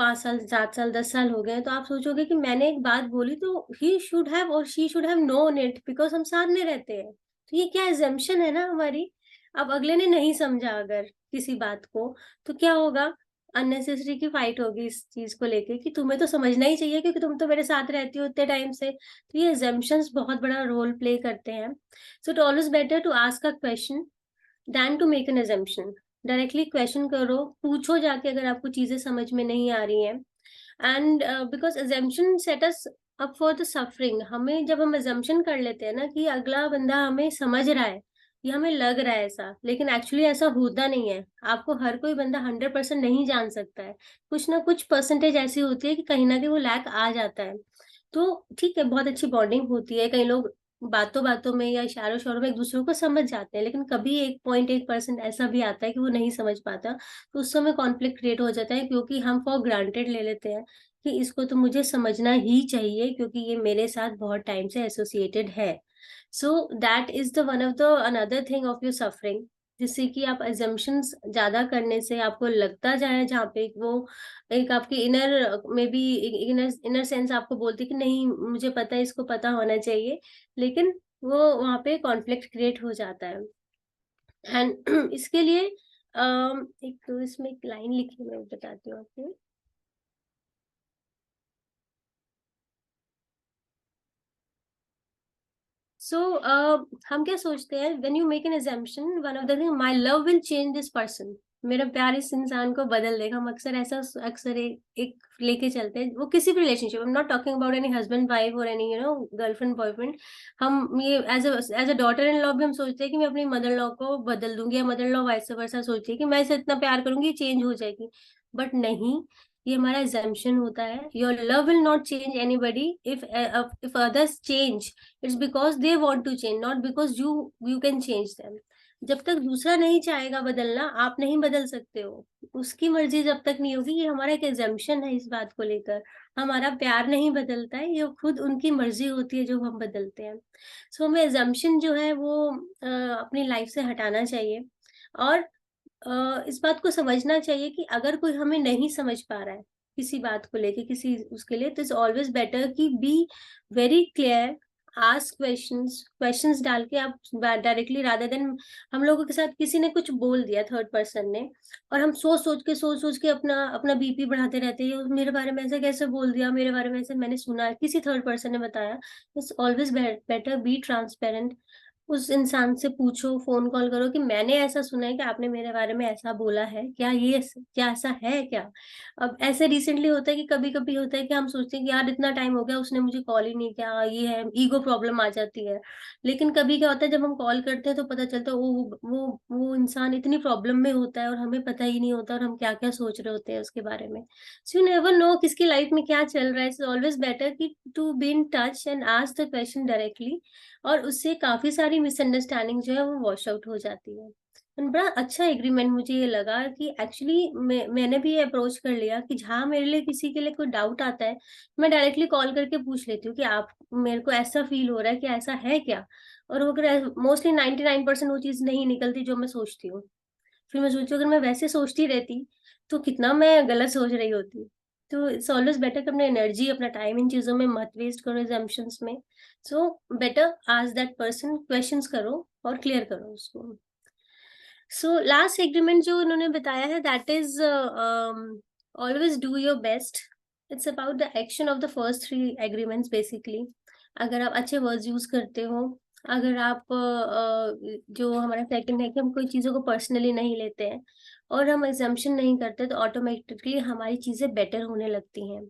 5 साल 7 साल 10 साल हो गए, तो आप सोचोगे कि मैंने एक बात बोली तो ही शुड हैव और she should have known it, because हम साथ में रहते हैं। तो ये क्या एजम्पशन है ना हमारी। अब अगले ने नहीं समझा अगर किसी बात को, तो क्या होगा, अननेसेसरी की फाइट होगी इस चीज को लेके कि तुम्हें तो समझना ही चाहिए क्योंकि तुम तो मेरे साथ रहती हो इतने टाइम से। तो ये एजम्पशंस बहुत बड़ा रोल प्ले करते हैं। So it always better to ask a question than to make an assumption. Directly question करो, पूछो जाके अगर आपको चीजें समझ में नहीं आ रही हैं। And because assumption set us up for the suffering। हमें जब हम assumption कर लेते हैं ना कि अगला बंदा हमें समझ रहा है या हमें लग रहा है ऐसा, लेकिन एक्चुअली ऐसा होता नहीं है। आपको हर कोई बंदा 100% नहीं जान सकता है। कुछ ना कुछ परसेंटेज ऐसी होती है कि कहीं ना कहीं वो लैक आ जाता है। तो ठीक है, बहुत अच्छी बॉन्डिंग होती है, कई लोग बातों बातों में या इशारों इशारों में एक दूसरे को समझ जाते हैं, लेकिन कभी 1.1% ऐसा भी आता है कि वो नहीं समझ पाता। तो उस समय कॉन्फ्लिक्ट क्रिएट हो जाता है, क्योंकि हम फॉर ग्रांटेड ले लेते हैं कि इसको तो मुझे समझना ही चाहिए क्योंकि ये मेरे साथ बहुत टाइम से एसोसिएटेड है। So that is the one of the another thing of your suffering, जिससे कि आप assumptions ज्यादा करने से आपको लगता जाए, जहाँ पे वो एक आपकी इनर में भी इनर इनर सेंस आपको बोलती है कि नहीं मुझे पता है, इसको पता होना चाहिए, लेकिन वो वहाँ पे कॉन्फ्लिक्ट क्रिएट हो जाता है। एंड इसके लिए एक तो इसमें एक लाइन लिखी मैं बताती हूँ आपको। सो हम क्या सोचते हैं, when you make N assumption, one of the thing, my love will change this person, मेरा प्यार इस इंसान को बदल देगा। हम अक्सर ऐसा अक्सर एक लेके चलते हैं, वो किसी भी relationship, I am not talking about any husband wife और एनी गर्लफ्रेंड बॉयफ्रेंड। हम ये as a daughter in law भी हम सोचते हैं कि मैं अपनी मदर लॉ को बदल दूंगी, या मदर लॉ वाइस वर्सा सोचती है कि मैं इसे इतना प्यार करूंगी चेंज हो जाएगी। बट नहीं, ये हमारा एग्जाम्पशन होता है। Your love will not change anybody. If others change, it's because they want to change, not because you can change them. जब तक दूसरा नहीं चाहेगा बदलना, आप नहीं बदल सकते हो। उसकी मर्जी जब तक नहीं होगी, ये हमारा एक एग्जाम्पशन है इस बात को लेकर। हमारा प्यार नहीं बदलता है, ये खुद उनकी मर्जी होती है जो हम बदलते हैं। सो हमें एग्जाम्पशन जो है वो अपनी लाइफ से हटाना चाहिए। और इस बात को समझना चाहिए कि अगर कोई हमें नहीं समझ पा रहा है किसी बात को लेके, किसी उसके लिए, तो इट्स ऑलवेज बेटर कि be very clear, ask questions डाल के आप डायरेक्टली, रादर देन हम लोगों के साथ किसी ने कुछ बोल दिया थर्ड पर्सन ने, और हम सोच सोच के अपना अपना बीपी बढ़ाते रहते हैं, मेरे बारे में ऐसे कैसे बोल दिया, मेरे बारे में ऐसे मैंने सुना है, किसी थर्ड पर्सन ने बताया। It's always better be transparent. उस इंसान से पूछो, फोन कॉल करो कि मैंने ऐसा सुना है कि आपने मेरे बारे में ऐसा बोला है, क्या ये क्या ऐसा है क्या। अब ऐसे रिसेंटली होता है कि कभी कभी होता है कि हम सोचते हैं कि यार इतना टाइम हो गया उसने मुझे कॉल ही नहीं किया, ये है, ईगो प्रॉब्लम आ जाती है। लेकिन कभी क्या होता है, जब हम कॉल करते हैं तो पता चलता है वो इंसान इतनी प्रॉब्लम में होता है और हमें पता ही नहीं होता, और हम क्या क्या सोच रहे होते हैं उसके बारे में। सो यू नेवर नो किसकी लाइफ में क्या चल रहा है। इट्स ऑलवेज बेटर कि to be in touch and ask the question directly, और उससे काफी सारी मिसअंडरस्टैंडिंग जो है वो वॉश आउट हो जाती है। And बड़ा अच्छा एग्रीमेंट मुझे ये लगा कि एक्चुअली मैंने भी ये अप्रोच कर लिया कि जहाँ मेरे लिए किसी के लिए कोई डाउट आता है, मैं डायरेक्टली कॉल करके पूछ लेती हूँ कि आप, मेरे को ऐसा फील हो रहा है कि ऐसा है क्या। और वो अगर मोस्टली 99% वो चीज नहीं निकलती जो मैं सोचती हूँ, फिर मैं सोचती हूँ अगर मैं वैसे सोचती रहती तो कितना मैं गलत सोच रही होती। तो इट्स ऑलवेज बेटर कि अपना एनर्जी अपना टाइम इन चीजों में मत वेस्ट करो, एग्जाम्पशंस में। So better ask that person, questions करो और क्लियर करो उसको। सो लास्ट एग्रीमेंट जो उन्होंने बताया है, that is always do your best. It's about the action of the first 3 agreements basically. अगर आप अच्छे वर्ड्स यूज करते हो, अगर आप जो हमारा सेकंड है कि हम कोई चीज़ों को पर्सनली नहीं लेते हैं और हम एग्जाम्पशन नहीं करते, तो ऑटोमेटिकली हमारी चीज़ें बेटर होने लगती हैं।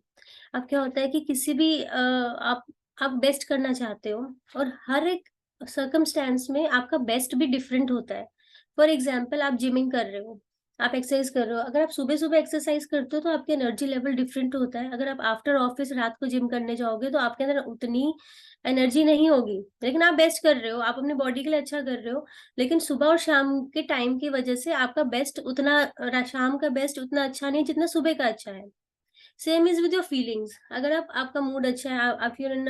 अब क्या होता है कि किसी भी आप बेस्ट करना चाहते हो, और हर एक सर्कमस्टेंस में आपका बेस्ट भी डिफरेंट होता है। फॉर एग्जाम्पल, आप जिमिंग कर रहे हो, आप एक्सरसाइज कर रहे हो, अगर आप सुबह सुबह एक्सरसाइज करते हो तो आपके एनर्जी लेवल डिफरेंट होता है। अगर आप आफ्टर ऑफिस रात को जिम करने जाओगे तो आपके अंदर उतनी एनर्जी नहीं होगी, लेकिन आप बेस्ट कर रहे हो, आप अपनी बॉडी के लिए अच्छा कर रहे हो। लेकिन सुबह और शाम के टाइम की वजह से आपका बेस्ट उतना, शाम का बेस्ट उतना अच्छा नहीं जितना सुबह का अच्छा है। Same is with your feelings. अगर आपका मूड अच्छा है, आप you're in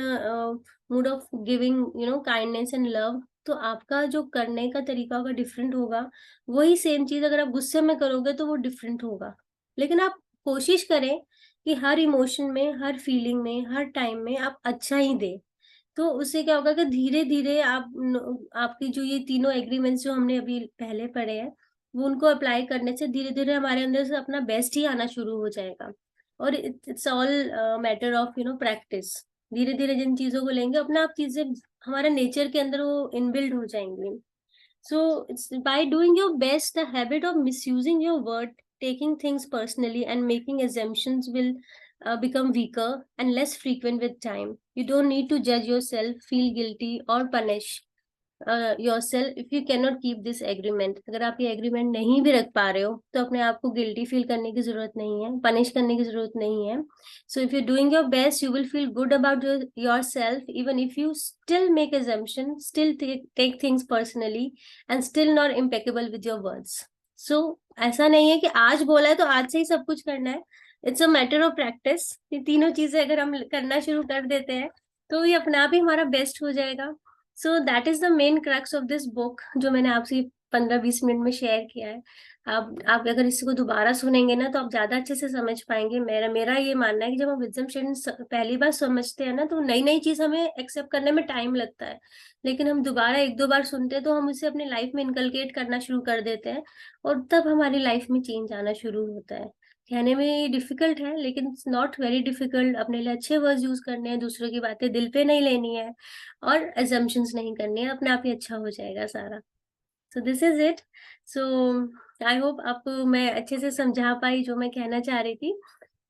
mood off giving kindness and love, तो आपका जो करने का तरीका होगा डिफरेंट होगा। वही सेम चीज अगर आप गुस्से में करोगे तो वो डिफरेंट होगा। लेकिन आप कोशिश करें कि हर इमोशन में, हर फीलिंग में, हर टाइम में आप अच्छा ही दे। तो उससे क्या होगा कि धीरे धीरे आपकी जो ये तीनों एग्रीमेंट्स जो हमने अभी पहले पढ़े हैं, वो उनको अप्लाई करने से धीरे धीरे हमारे अंदर से अपना बेस्ट ही आना शुरू हो जाएगा। और it's all matter of practice. धीरे धीरे जिन चीजों को लेंगे, अपना आप चीजें हमारे नेचर के अंदर वो इनबिल्ड हो जाएंगी। So it's by doing your best, the habit of misusing your word, taking things personally, and making assumptions will become weaker and less frequent with time. You don't need to judge yourself, feel guilty, or punish yourself if you cannot keep this agreement. अगर आप ये agreement नहीं भी रख पा रहे हो, तो अपने आप को guilty feel करने की जरूरत नहीं है, punish करने की जरूरत नहीं है. So if you're doing your best, you will feel good about yourself, even if you still make assumptions, still take things personally, and still not impeccable with your words. So ऐसा नहीं है कि आज बोला है तो आज से ही सब कुछ करना है. It's a matter of practice. ये तीनों चीजें अगर हम करना शुरू कर देते हैं, तो ये अपने आप ही हमारा बेस्ट हो जाएगा. So that is the main crux of this book, जो मैंने आपसे 15-20 मिनट में शेयर किया है. आप अगर इसको दोबारा सुनेंगे ना, तो आप ज्यादा अच्छे से समझ पाएंगे. मेरा ये मानना है कि जब हम विजडम स्टूडेंट्स पहली बार समझते हैं ना, तो नई नई चीज हमें एक्सेप्ट करने में टाइम लगता है. लेकिन हम दोबारा 1-2 बार सुनते हैं, तो हम उसे अपनी लाइफ में इनकलकेट करना शुरू कर देते हैं, और तब हमारी लाइफ में चेंज आना शुरू होता है. कहने में डिफिकल्ट है, लेकिन इट्स नॉट वेरी डिफिकल्ट. अपने लिए अच्छे वर्ड्स यूज करने हैं, दूसरों की बातें दिल पे नहीं लेनी है, और assumptions नहीं करनी है. अपने आप ही अच्छा हो जाएगा सारा. So this is it. So I hope आपको मैं अच्छे से समझा पाई जो मैं कहना चाह रही थी.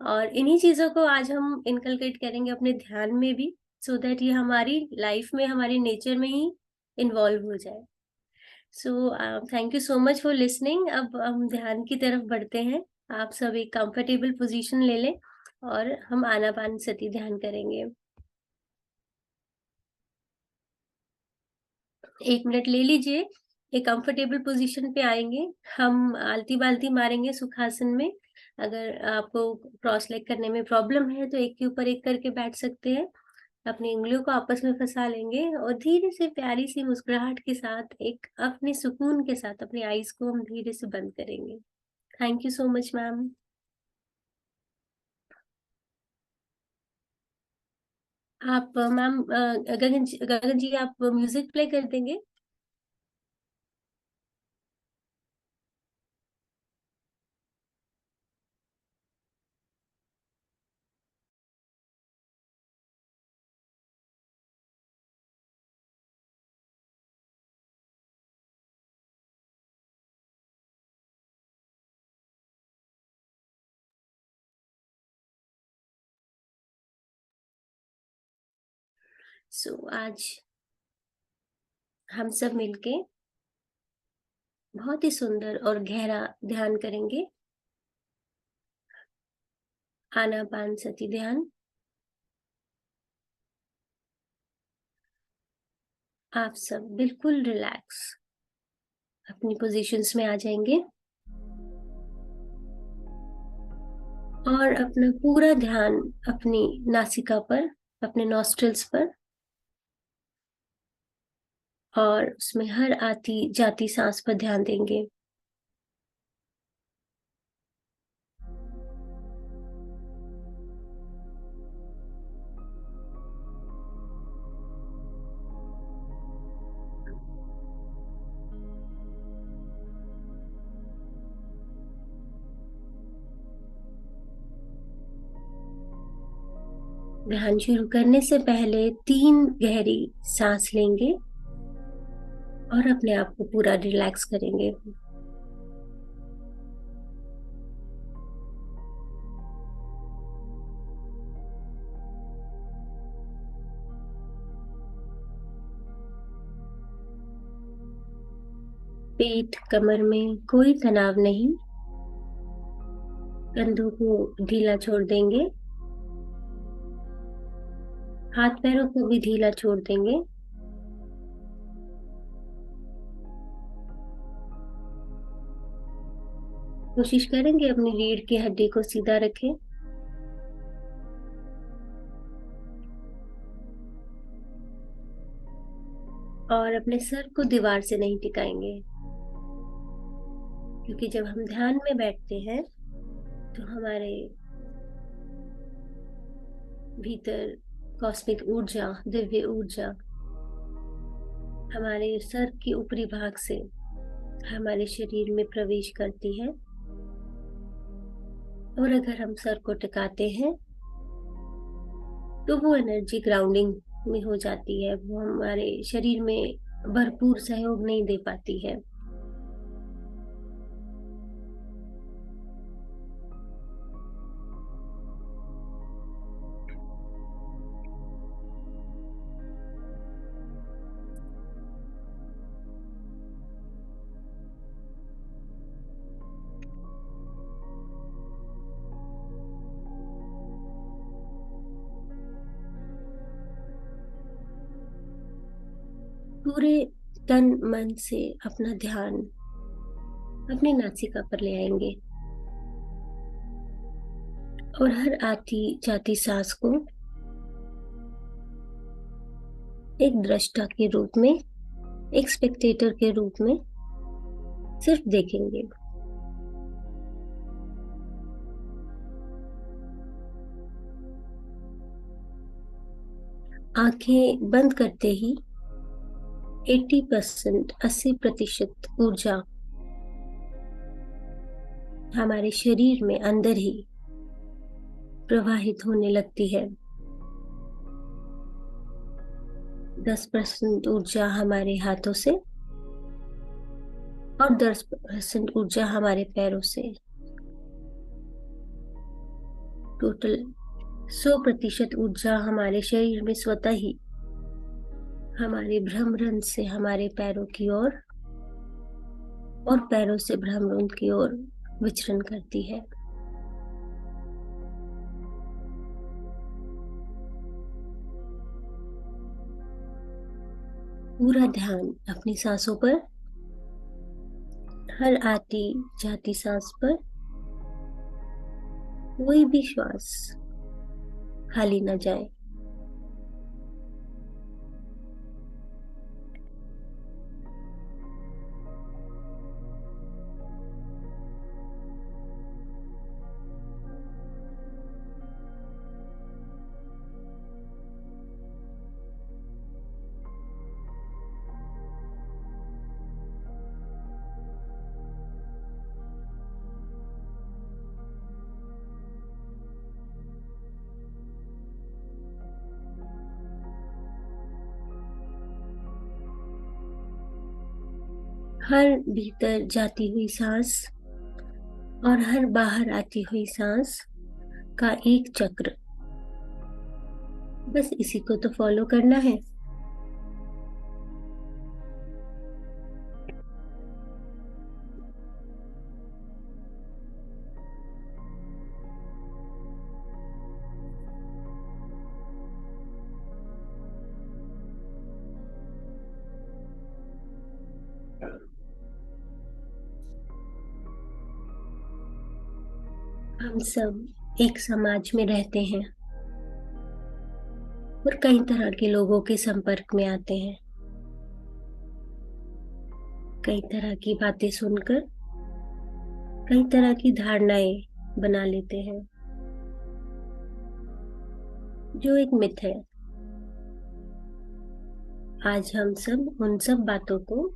और इन्हीं चीजों को आज हम इनकलकेट करेंगे अपने ध्यान में भी, सो दैट ये हमारी लाइफ में, हमारी नेचर में ही इन्वॉल्व हो जाए. सो thank you so much for listening. अब हम ध्यान की तरफ बढ़ते हैं. आप सब एक कंफर्टेबल पोजीशन ले लें, और हम आनापानसति ध्यान करेंगे. 1 मिनट ले लीजिए. एक कंफर्टेबल पोजीशन पे आएंगे. हम आलती बालती मारेंगे सुखासन में. अगर आपको क्रॉस लेग करने में प्रॉब्लम है, तो एक के ऊपर एक करके बैठ सकते हैं. अपनी उंगलियों को आपस में फंसा लेंगे, और धीरे से प्यारी सी मुस्कुराहट के साथ, एक अपने सुकून के साथ, अपनी आईज को हम धीरे से बंद करेंगे. Thank you so much ma'am. आप मैम गगन जी आप म्यूजिक प्ले कर देंगे. सो आज हम सब मिलके बहुत ही सुंदर और गहरा ध्यान करेंगे. आनापानसति ध्यान. आप सब बिल्कुल रिलैक्स अपनी पोजीशंस में आ जाएंगे, और अपना पूरा ध्यान अपनी नासिका पर, अपने नॉस्ट्रल्स पर, और उसमें हर आती जाती सांस पर ध्यान देंगे. ध्यान शुरू करने से पहले 3 गहरी सांस लेंगे, और अपने आप को पूरा रिलैक्स करेंगे. पेट कमर में कोई तनाव नहीं. कंधों को ढीला छोड़ देंगे. हाथ पैरों को भी ढीला छोड़ देंगे. कोशिश करेंगे अपनी रीढ़ की हड्डी को सीधा रखें. और अपने सर को दीवार से नहीं टिकाएंगे, क्योंकि जब हम ध्यान में बैठते हैं, तो हमारे भीतर कॉस्मिक ऊर्जा, दिव्य ऊर्जा हमारे सर के ऊपरी भाग से हमारे शरीर में प्रवेश करती है। और अगर हम सर को टिकाते हैं तो वो एनर्जी ग्राउंडिंग में हो जाती है, वो हमारे शरीर में भरपूर सहयोग नहीं दे पाती है। पूरे तन मन से अपना ध्यान अपनी नासिका पर ले आएंगे और हर आती जाती सांस को एक दृष्टा के रूप में, एक स्पेक्टेटर के रूप में सिर्फ देखेंगे। आंखें बंद करते ही 80% ऊर्जा हमारे शरीर में अंदर ही प्रवाहित होने लगती है। 10% ऊर्जा हमारे हाथों से और 10% ऊर्जा हमारे पैरों से। टोटल 100% ऊर्जा हमारे शरीर में स्वतः ही हमारे भ्रमरंध्र से हमारे पैरों की ओर और पैरों से भ्रमरंध्र की ओर विचरण करती है। पूरा ध्यान अपनी सांसों पर, हर आती जाती सांस पर। कोई भी श्वास खाली न जाए। हर भीतर जाती हुई सांस और हर बाहर आती हुई सांस का एक चक्र, बस इसी को तो फॉलो करना है। हम सब एक समाज में रहते हैं और कई तरह के लोगों के संपर्क में आते हैं। कई तरह की बातें सुनकर कई तरह की धारणाएं बना लेते हैं, जो एक मिथ है। आज हम सब उन सब बातों को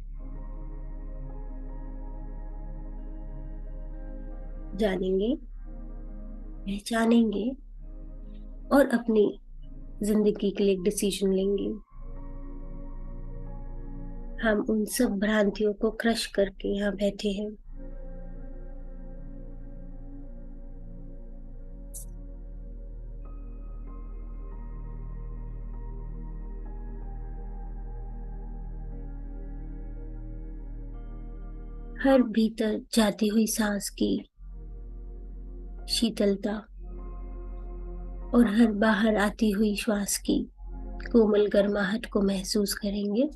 जानेंगे, पहचानेंगे और अपनी जिंदगी के लिए एक डिसीजन लेंगे। हम उन सब भ्रांतियों को क्रश करके यहाँ बैठे हैं। हर भीतर जाती हुई सांस की शीतलता और हर बाहर आती हुई श्वास की कोमल गर्माहट को महसूस करेंगे।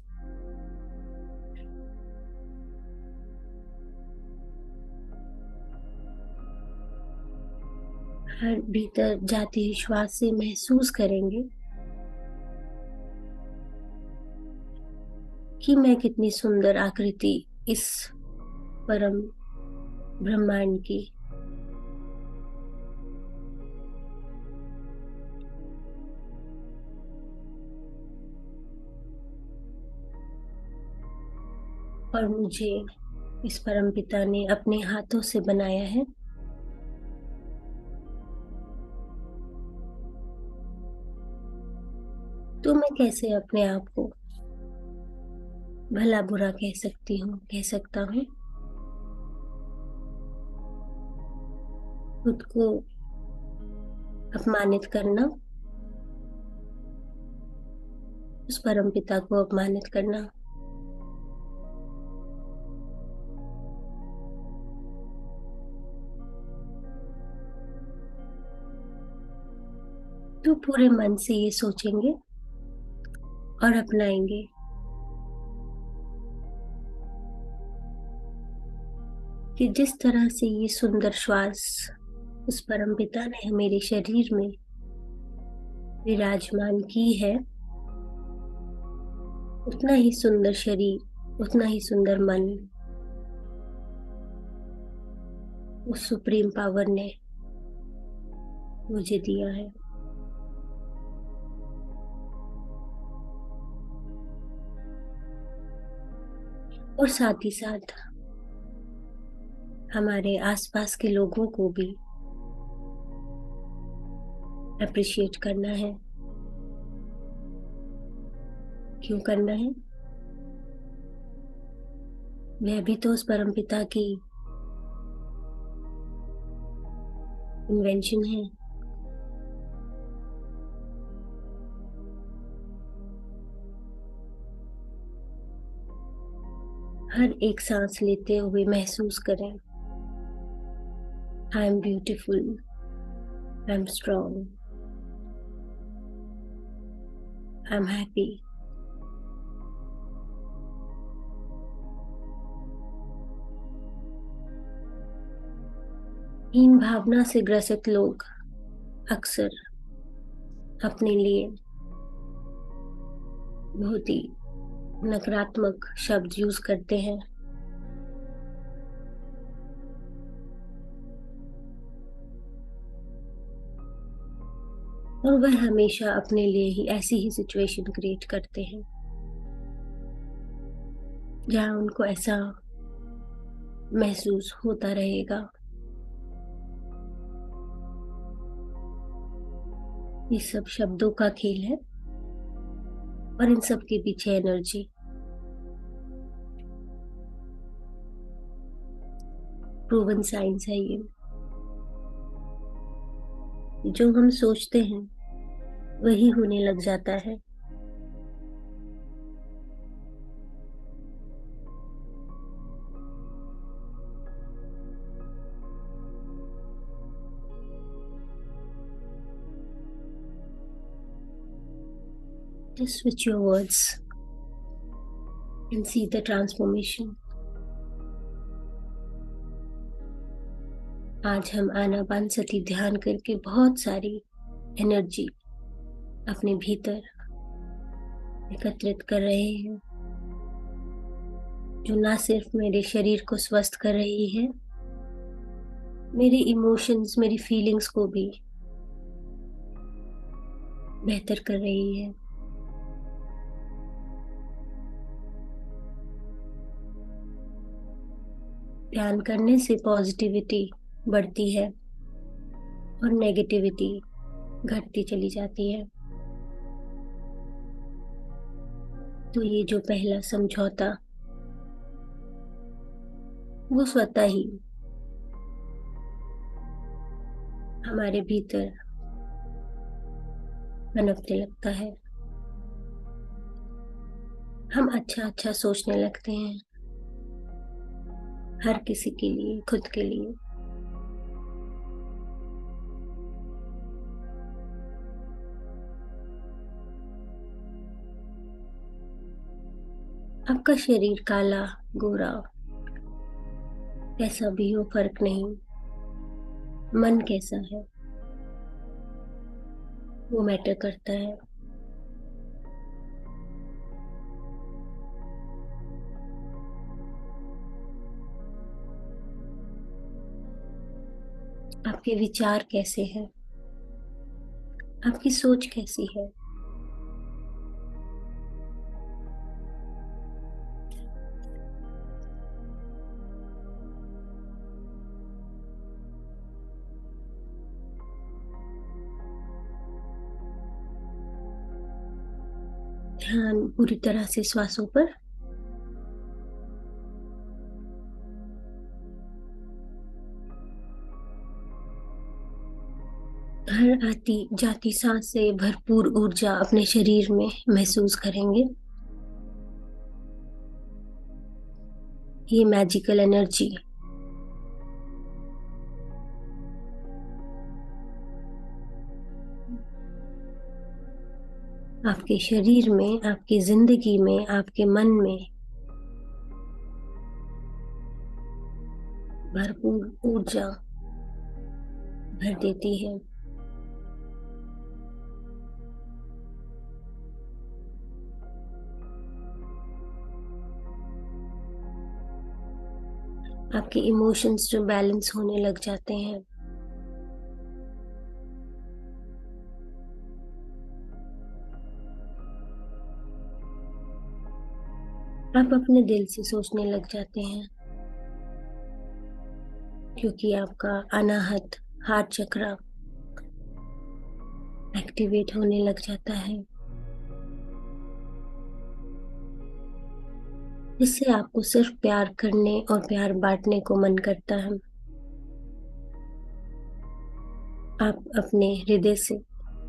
हर भीतर जाती हुई श्वास से महसूस करेंगे कि मैं कितनी सुंदर आकृति इस परम ब्रह्मांड की। और मुझे इस परमपिता ने अपने हाथों से बनाया है। तो मैं कैसे अपने आप को भला बुरा कह सकता हूँ? खुद को अपमानित करना, उस परमपिता को अपमानित करना, तो पूरे मन से ये सोचेंगे और अपनाएंगे कि जिस तरह से ये सुंदर श्वास उस परमपिता ने मेरे शरीर में विराजमान की है, उतना ही सुंदर शरीर, उतना ही सुंदर मन उस सुप्रीम पावर ने मुझे दिया है। और साथ ही साथ हमारे आसपास के लोगों को भी अप्रिशिएट करना है। क्यों करना है? वह भी तो उस परमपिता की इन्वेंशन है। हर एक सांस लेते हुए महसूस करें, I am beautiful, I am strong, I am happy. हीन भावना से ग्रसित लोग अक्सर अपने लिए बहुत ही नकारात्मक शब्द यूज करते हैं, और वह हमेशा अपने लिए ही ऐसी ही सिचुएशन क्रिएट करते हैं जहां उनको ऐसा महसूस होता रहेगा। ये सब शब्दों का खेल है और इन सब के पीछे एनर्जी। प्रूवन साइंस है ये। जो हम सोचते हैं वही होने लग जाता है। Just switch your words and see the transformation. आज हम आनापानसती ध्यान करके बहुत सारी एनर्जी अपने भीतर एकत्रित कर रहे हैं, जो ना सिर्फ मेरे शरीर को स्वस्थ कर रही है, मेरे इमोशंस, मेरी फीलिंग्स को भी बेहतर कर रही है। ध्यान करने से पॉजिटिविटी बढ़ती है और नेगेटिविटी घटती चली जाती है। तो ये जो पहला समझौता, वो स्वतः ही हमारे भीतर पनपने लगता है। हम अच्छा अच्छा सोचने लगते हैं, हर किसी के लिए, खुद के लिए। आपका शरीर काला, गोरा, कैसा भी हो फर्क नहीं, मन कैसा है वो मैटर करता है। आपके विचार कैसे हैं, आपकी सोच कैसी है, ध्यान पूरी तरह से श्वासों पर। हर आती जाती सांस से भरपूर ऊर्जा अपने शरीर में महसूस करेंगे। ये मैजिकल एनर्जी आपके शरीर में, आपकी जिंदगी में, आपके मन में भरपूर ऊर्जा भर देती है। आपके इमोशंस जो बैलेंस होने लग जाते हैं। आप अपने दिल से सोचने लग जाते हैं, क्योंकि आपका अनाहत हार्ट चक्र एक्टिवेट होने लग जाता है, जिससे आपको सिर्फ प्यार करने और प्यार बांटने को मन करता है। आप अपने हृदय से,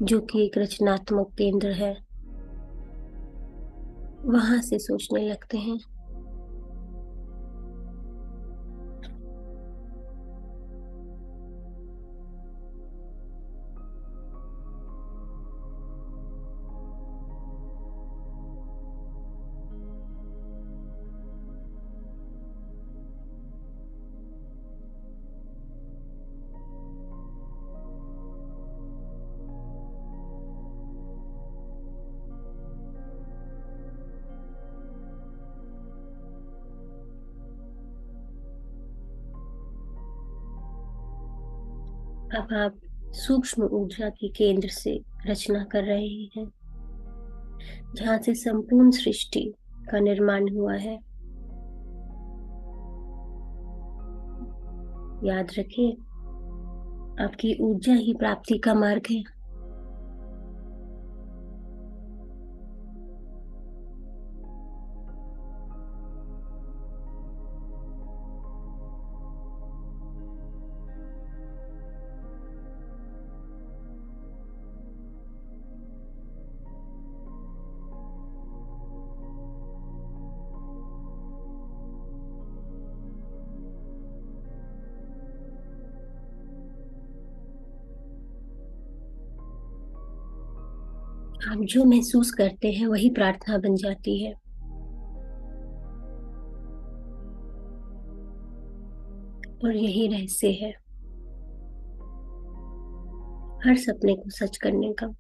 जो कि एक रचनात्मक केंद्र है, वहां से सोचने लगते हैं। अब आप सूक्ष्म ऊर्जा के केंद्र से रचना कर रहे हैं, जहां से संपूर्ण सृष्टि का निर्माण हुआ है। याद रखें, आपकी ऊर्जा ही प्राप्ति का मार्ग है। आप जो महसूस करते हैं वही प्रार्थना बन जाती है। और यही रहस्य है हर सपने को सच करने का।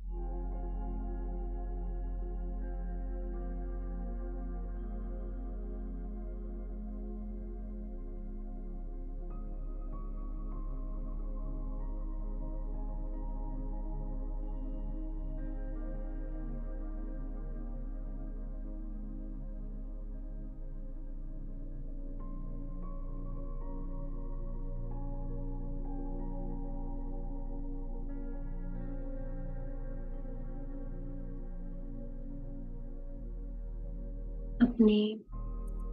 अपने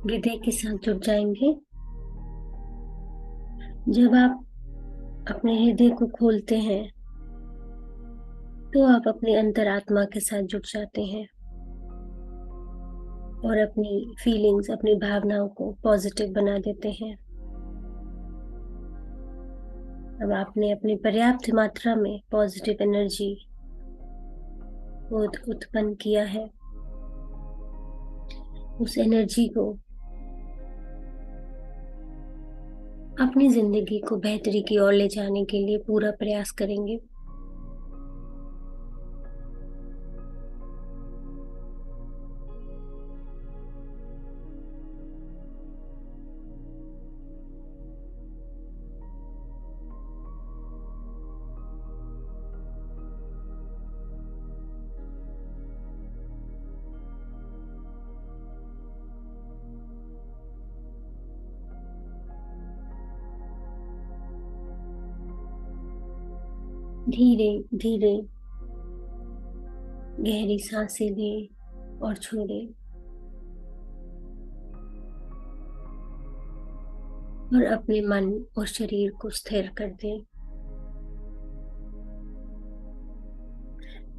हृदय के साथ जुड़ जाएंगे। जब आप अपने हृदय को खोलते हैं, तो आप अपनी अंतरात्मा के साथ जुड़ जाते हैं और अपनी फीलिंग्स, अपनी भावनाओं को पॉजिटिव बना देते हैं। अब आपने अपनी पर्याप्त मात्रा में पॉजिटिव एनर्जी उत्पन्न किया है। उस एनर्जी को अपनी जिंदगी को बेहतरी की ओर ले जाने के लिए पूरा प्रयास करेंगे। धीरे धीरे गहरी सांसें लें और छोड़ें। और अपने मन और शरीर को स्थिर कर दें।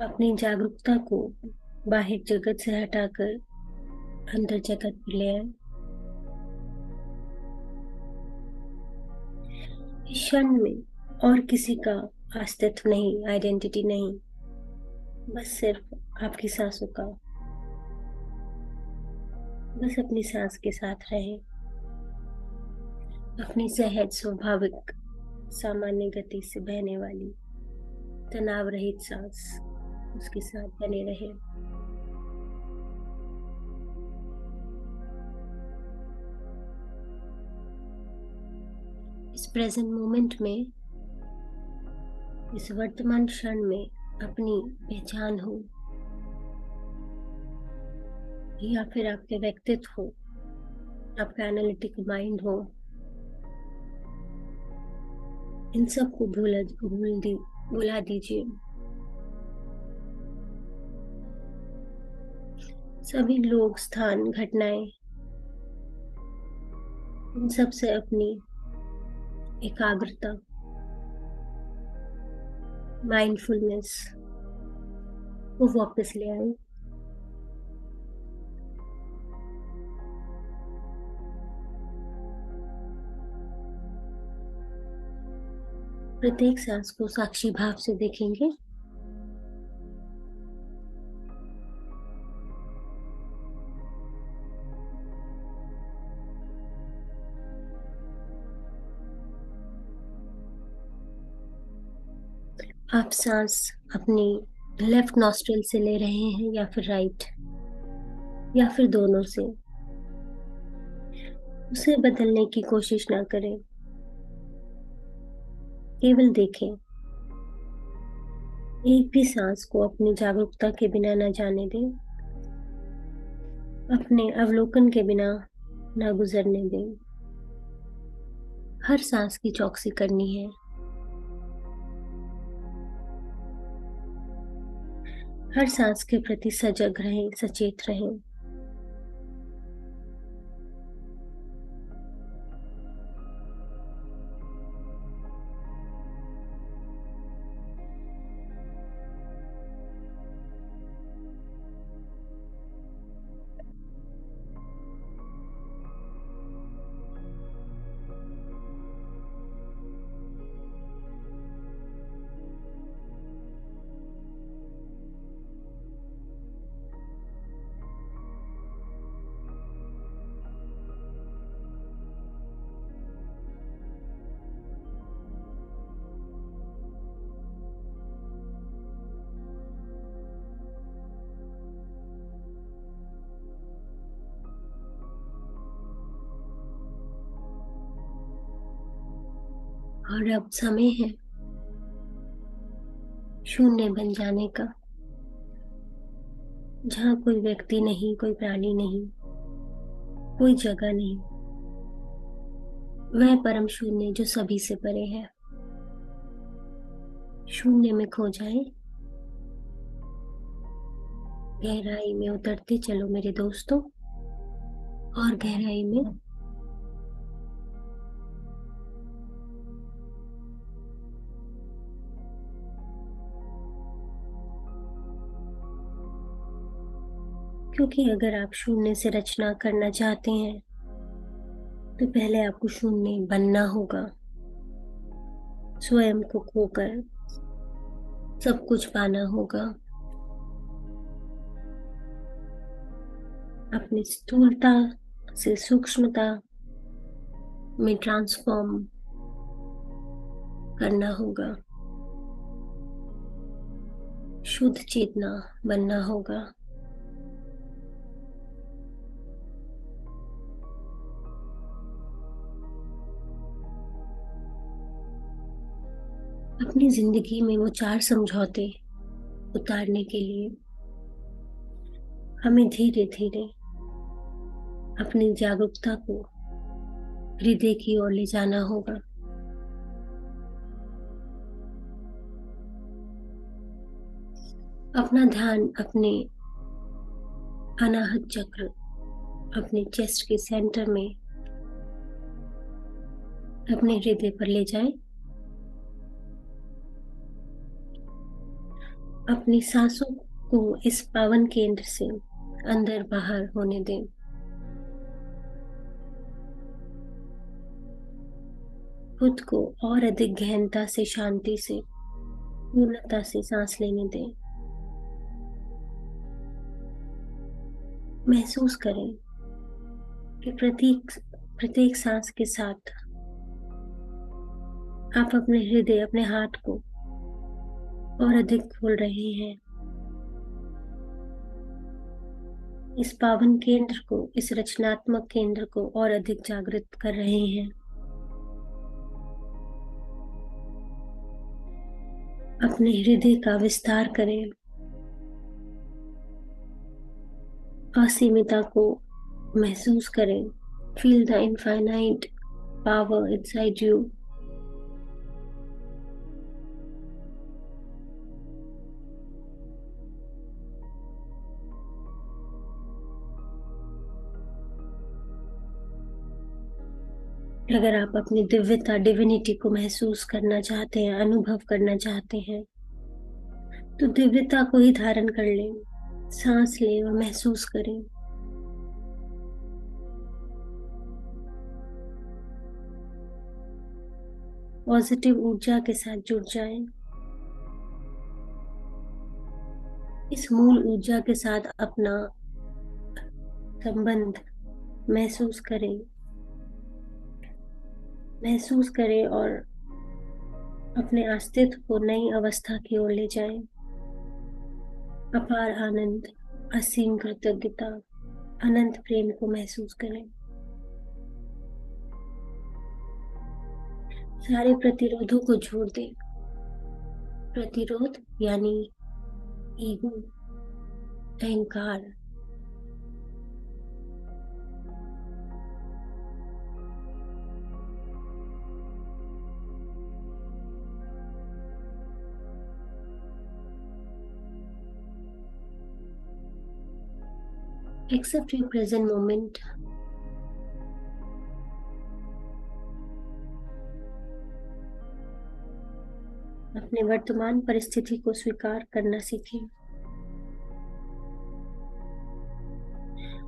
अपनी जागरूकता को बाहर जगत से हटाकर अंदर जगत में ले आए। इस क्षण में और किसी का अस्तित्व नहीं, आइडेंटिटी नहीं, बस सिर्फ आपकी सांसों का। बस अपनी सांस के साथ रहें। अपनी सहज, स्वाभाविक, सामान्य गति से बहने वाली तनाव रहित सांस, उसके साथ बने रहें। इस प्रेजेंट मोमेंट में, इस वर्तमान क्षण में अपनी पहचान हो या फिर आपके व्यक्तित्व हो, आपका एनालिटिकल माइंड हो, इन सब को भुला दीजिए। सभी लोग, स्थान, घटनाएं, इन सब से अपनी एकाग्रता, माइंडफुलनेस को वापस ले आए। प्रत्येक सांस को साक्षी भाव से देखेंगे। आप सांस अपनी लेफ्ट नॉस्ट्रिल से ले रहे हैं या फिर राइट, या फिर दोनों से, उसे बदलने की कोशिश ना करें। केवल देखें। एक भी सांस को अपनी जागरूकता के बिना न जाने दें। अपने अवलोकन के बिना न गुजरने दें। हर सांस की चौकसी करनी है। हर सांस के प्रति सजग रहें, सचेत रहें। और अब समय है शून्य बन जाने का, जहाँ कोई व्यक्ति नहीं, कोई प्राणी नहीं, कोई जगह नहीं। वह परम शून्य जो सभी से परे है। शून्य में खो जाए। गहराई में उतरते चलो मेरे दोस्तों, और गहराई में। क्योंकि अगर आप शून्य से रचना करना चाहते हैं तो पहले आपको शून्य बनना होगा। स्वयं को खोकर सब कुछ पाना होगा। अपनी स्थूलता से सूक्ष्मता में ट्रांसफॉर्म करना होगा। शुद्ध चेतना बनना होगा। अपनी जिंदगी में वो 4 समझौते उतारने के लिए हमें धीरे धीरे अपनी जागरूकता को हृदय की ओर ले जाना होगा। अपना ध्यान अपने अनाहत चक्र अपने चेस्ट के सेंटर में अपने हृदय पर ले जाएं। अपनी सांसों को इस पावन केंद्र से अंदर बाहर होने दें। खुद को और अधिक गहनता से, शांति से, पूर्णता से सांस लेने दें। महसूस करें कि प्रत्येक सांस के साथ आप अपने हृदय, अपने हार्ट को और अधिक खोल रहे हैं। इस पावन केंद्र को, इस रचनात्मक केंद्र को और अधिक जागृत कर रहे हैं। अपने हृदय का विस्तार करें। असीमितता को महसूस करें। Feel the infinite power inside you. अगर आप अपनी दिव्यता, डिविनिटी को महसूस करना चाहते हैं, अनुभव करना चाहते हैं, तो दिव्यता को ही धारण कर लें। सांस लें और महसूस करें। पॉजिटिव ऊर्जा के साथ जुड़ जाएं। इस मूल ऊर्जा के साथ अपना संबंध महसूस करें। महसूस करें और अपने अस्तित्व को नई अवस्था की ओर ले जाएं। अपार आनंद, असीम कृतज्ञता, अनंत प्रेम को महसूस करें। सारे प्रतिरोधों को छोड़ दें। प्रतिरोध यानी ईगो, अहंकार, accept your present moment. अपने वर्तमान परिस्थिति को स्वीकार करना सीखें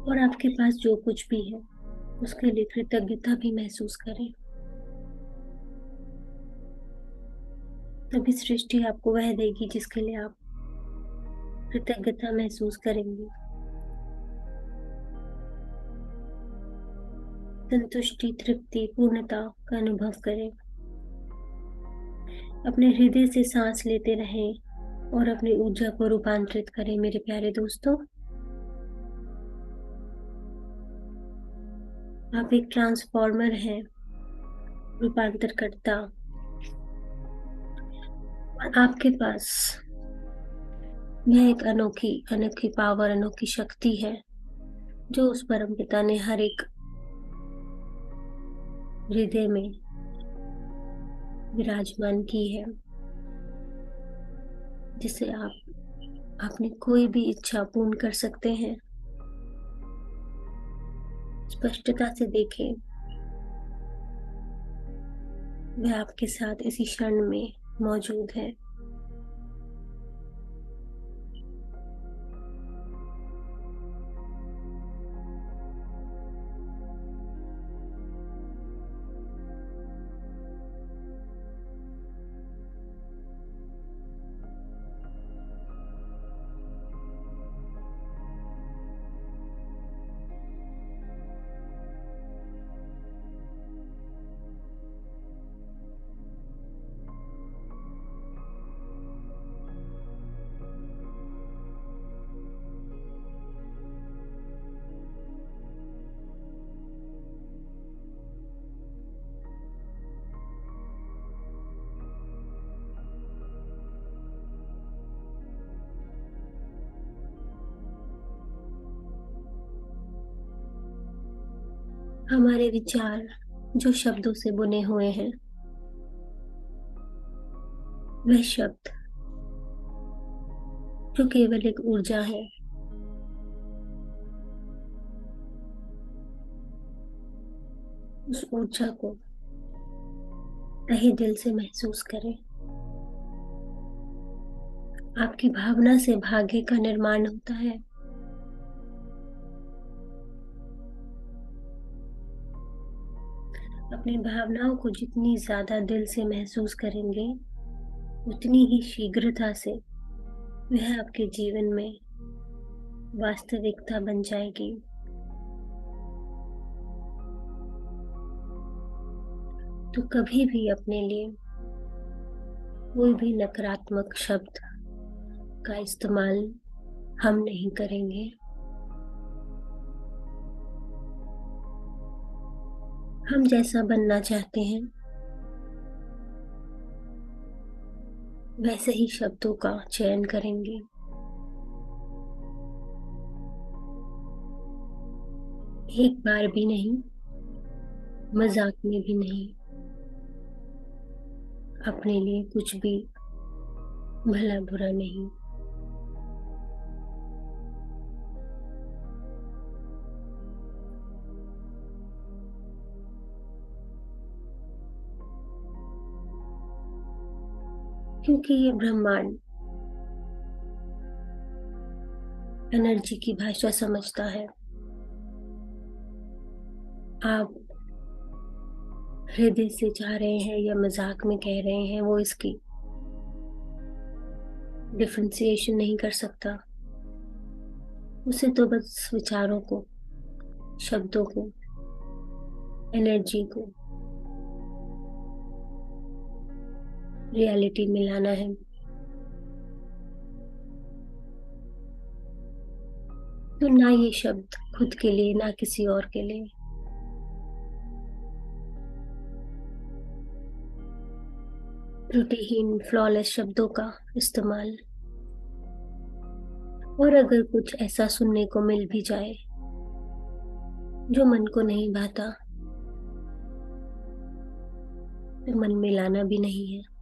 और आपके पास जो कुछ भी है उसके लिए कृतज्ञता भी महसूस करें। तभी सृष्टि आपको वह देगी जिसके लिए आप कृतज्ञता महसूस करेंगे। संतुष्टि, तृप्ति, पूर्णता का अनुभव करें। अपने हृदय से सांस लेते रहें और अपनी ऊर्जा को रूपांतरित करें। मेरे प्यारे दोस्तों, आप एक ट्रांसफॉर्मर हैं, रूपांतरकर्ता, और आपके पास यह एक अनोखी पावर, अनोखी शक्ति है जो उस परम पिता ने हर एक हृदय में विराजमान की है, जिसे आप अपनी कोई भी इच्छा पूर्ण कर सकते हैं। स्पष्टता से देखें, वह आपके साथ इसी क्षण में मौजूद है। हमारे विचार जो शब्दों से बुने हुए हैं, वह शब्द जो केवल एक ऊर्जा है, उस ऊर्जा को तहे दिल से महसूस करें। आपकी भावना से भाग्य का निर्माण होता है। अपनी भावनाओं को जितनी ज्यादा दिल से महसूस करेंगे, उतनी ही शीघ्रता से वह आपके जीवन में वास्तविकता बन जाएगी। तो कभी भी अपने लिए कोई भी नकारात्मक शब्द का इस्तेमाल हम नहीं करेंगे। हम जैसा बनना चाहते हैं वैसे ही शब्दों का चयन करेंगे। एक बार भी नहीं, मजाक में भी नहीं, अपने लिए कुछ भी भला बुरा नहीं। क्योंकि ये ब्रह्मांड एनर्जी की भाषा समझता है। आप हृदय से चाह रहे हैं या मजाक में कह रहे हैं, वो इसकी डिफरेंशिएशन नहीं कर सकता। उसे तो बस विचारों को, शब्दों को, एनर्जी को रियलिटी में लाना है। तो ना ये शब्द खुद के लिए, ना किसी और के लिए। त्रुटिहीन फ्लॉलेस शब्दों का इस्तेमाल। और अगर कुछ ऐसा सुनने को मिल भी जाए जो मन को नहीं भाता, तो मन में लाना भी नहीं है।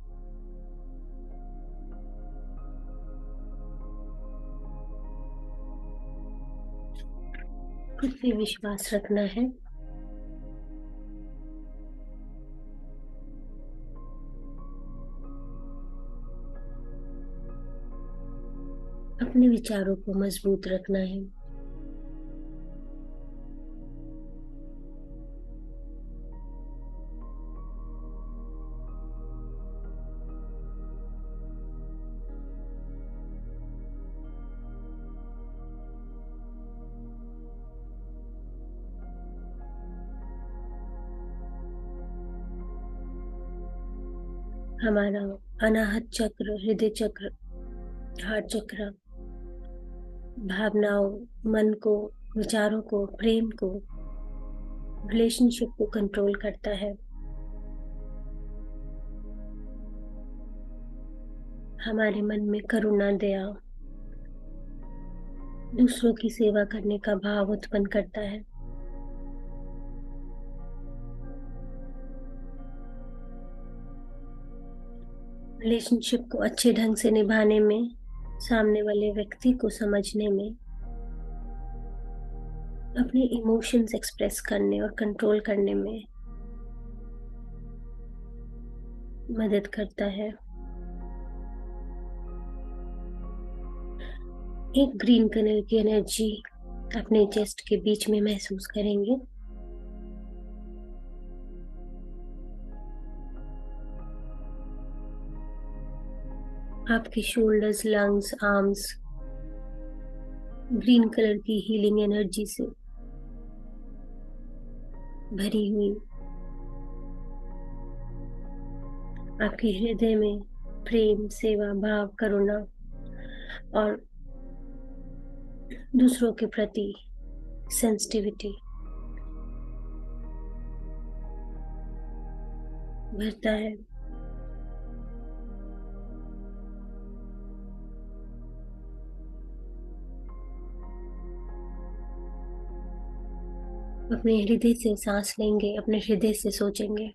खुद पे विश्वास रखना है। अपने विचारों को मजबूत रखना है। हमारा अनाहत चक्र, हृदय चक्र, हार्ट चक्र भावनाओं, मन को, विचारों को, प्रेम को, रिलेशनशिप को कंट्रोल करता है। हमारे मन में करुणा, दया, दूसरों की सेवा करने का भाव उत्पन्न करता है। रिलेशनशिप को अच्छे ढंग से निभाने में, सामने वाले व्यक्ति को समझने में, अपने इमोशंस एक्सप्रेस करने और कंट्रोल करने में मदद करता है। एक ग्रीन कलर की एनर्जी अपने चेस्ट के बीच में महसूस करेंगे। आपके shoulders, lungs, arms green colour की हीलिंग एनर्जी से भरी हुई। आपके हृदय में प्रेम, सेवा भाव, करुणा और दूसरों के प्रति सेंसिटिविटी भरता है। अपने हृदय से सांस लेंगे, अपने हृदय से सोचेंगे।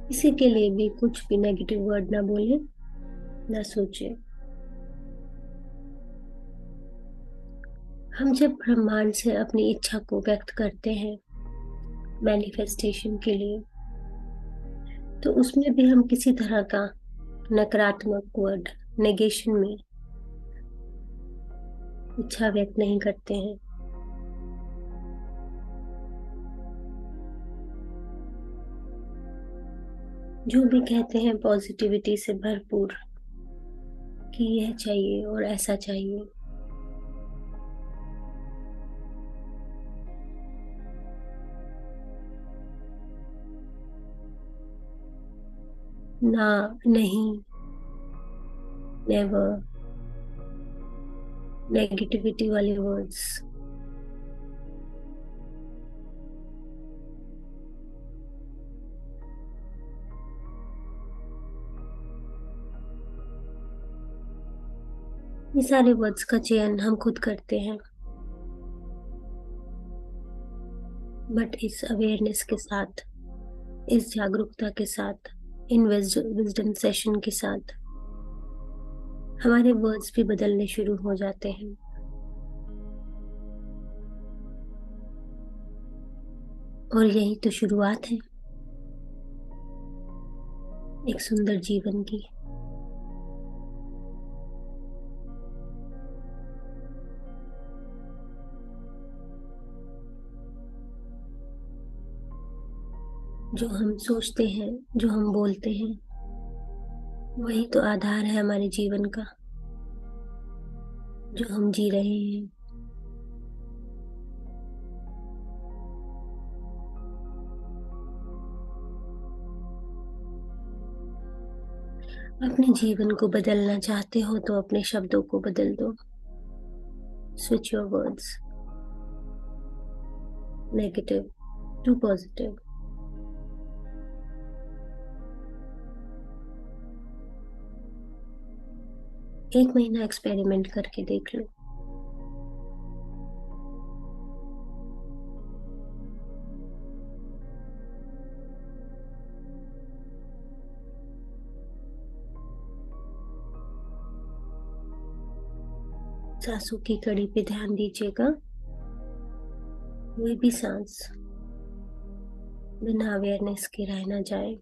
किसी के लिए भी कुछ भी नेगेटिव वर्ड ना बोले, ना सोचे। हम जब ब्रह्मांड से अपनी इच्छा को व्यक्त करते हैं मैनिफेस्टेशन के लिए, तो उसमें भी हम किसी तरह का नकारात्मक वर्ड नेगेशन में इच्छा व्यक्त नहीं करते हैं। जो भी कहते हैं पॉजिटिविटी से भरपूर कि यह चाहिए और ऐसा चाहिए। ना, नहीं, नेवर, नेगेटिविटी वाले वर्ड्स। ये सारे वर्ड्स का चयन हम खुद करते हैं, बट इस अवेयरनेस के साथ, इस जागरूकता के साथ, इन विजडम सेशन के साथ हमारे वर्ड्स भी बदलने शुरू हो जाते हैं। और यही तो शुरुआत है एक सुंदर जीवन की। जो हम सोचते हैं, जो हम बोलते हैं, वही तो आधार है हमारे जीवन का, जो हम जी रहे हैं। अपने जीवन को बदलना चाहते हो तो अपने शब्दों को बदल दो। Switch your words, negative to positive. एक महीना एक्सपेरिमेंट करके देख लो। सांसों की कड़ी पे ध्यान दीजिएगा। कोई भी सांस बिना अवेयरनेस के रह ना जाए।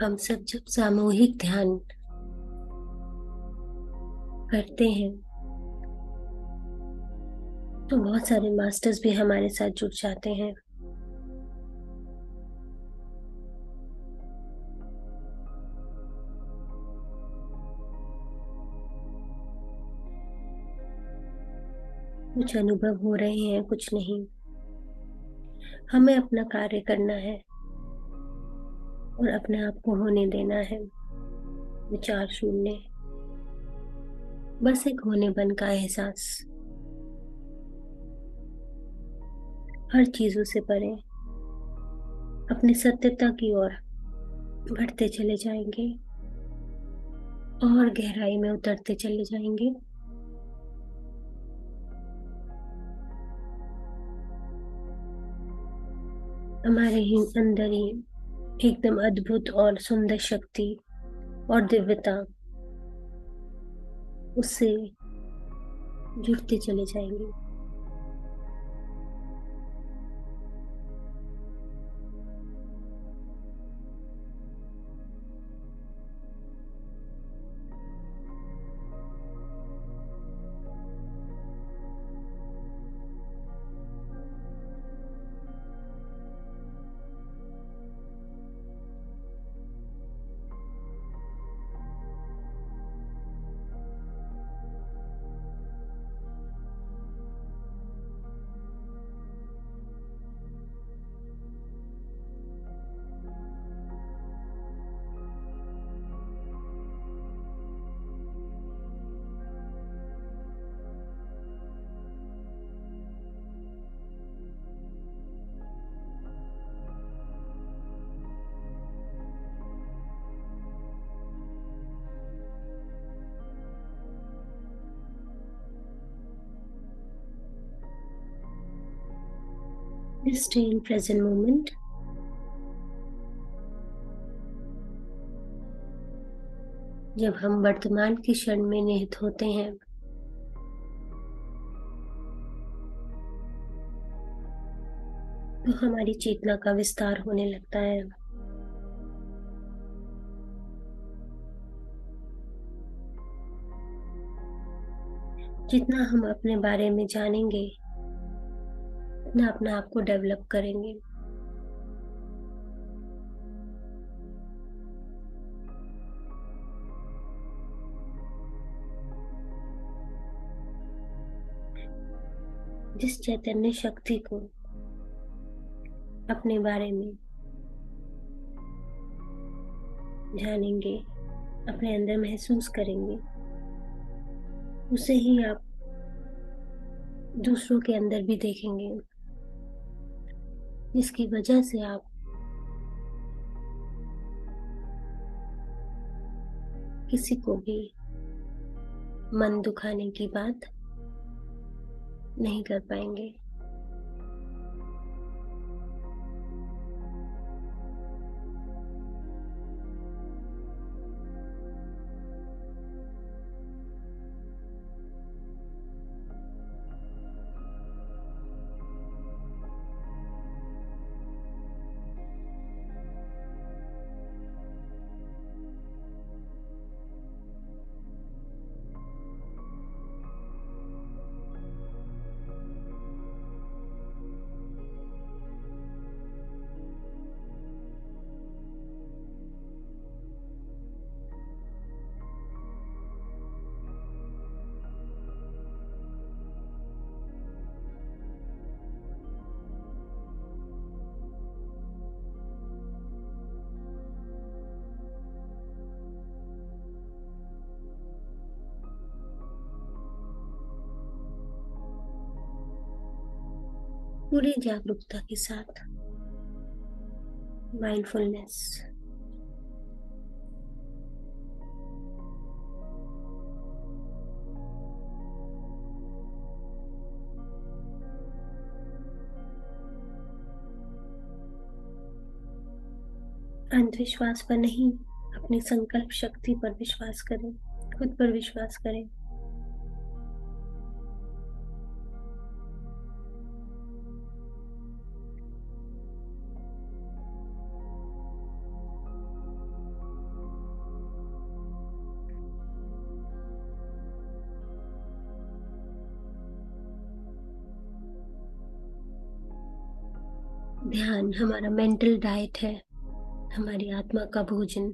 हम सब जब सामूहिक ध्यान करते हैं तो बहुत सारे मास्टर्स भी हमारे साथ जुड़ जाते हैं। कुछ अनुभव हो रहे हैं, कुछ नहीं। हमें अपना कार्य करना है और अपने आप को होने देना है विचार शून्य, बस एक होने बन का एहसास। हर चीजों से परे अपनी सत्यता की ओर बढ़ते चले जाएंगे और गहराई में उतरते चले जाएंगे। हमारे ही अंदर ही एकदम अद्भुत और सुंदर शक्ति और दिव्यता उससे जुड़ते चले जाएंगे। Stay in present moment. जब हम वर्तमान के क्षण में निहित होते हैं, तो हमारी चेतना का विस्तार होने लगता है। जितना हम अपने बारे में जानेंगे, उतना अपने आप को डेवलप करेंगे। जिस चैतन्य शक्ति को अपने बारे में जानेंगे, अपने अंदर महसूस करेंगे, उसे ही आप दूसरों के अंदर भी देखेंगे, जिसकी वजह से आप किसी को भी मन दुखाने की बात नहीं कर पाएंगे। पूरी जागरूकता के साथ माइंडफुलनेस, अंधविश्वास पर नहीं, अपनी संकल्प शक्ति पर विश्वास करें, खुद पर विश्वास करें। ध्यान हमारा मेंटल डाइट है, हमारी आत्मा का भोजन।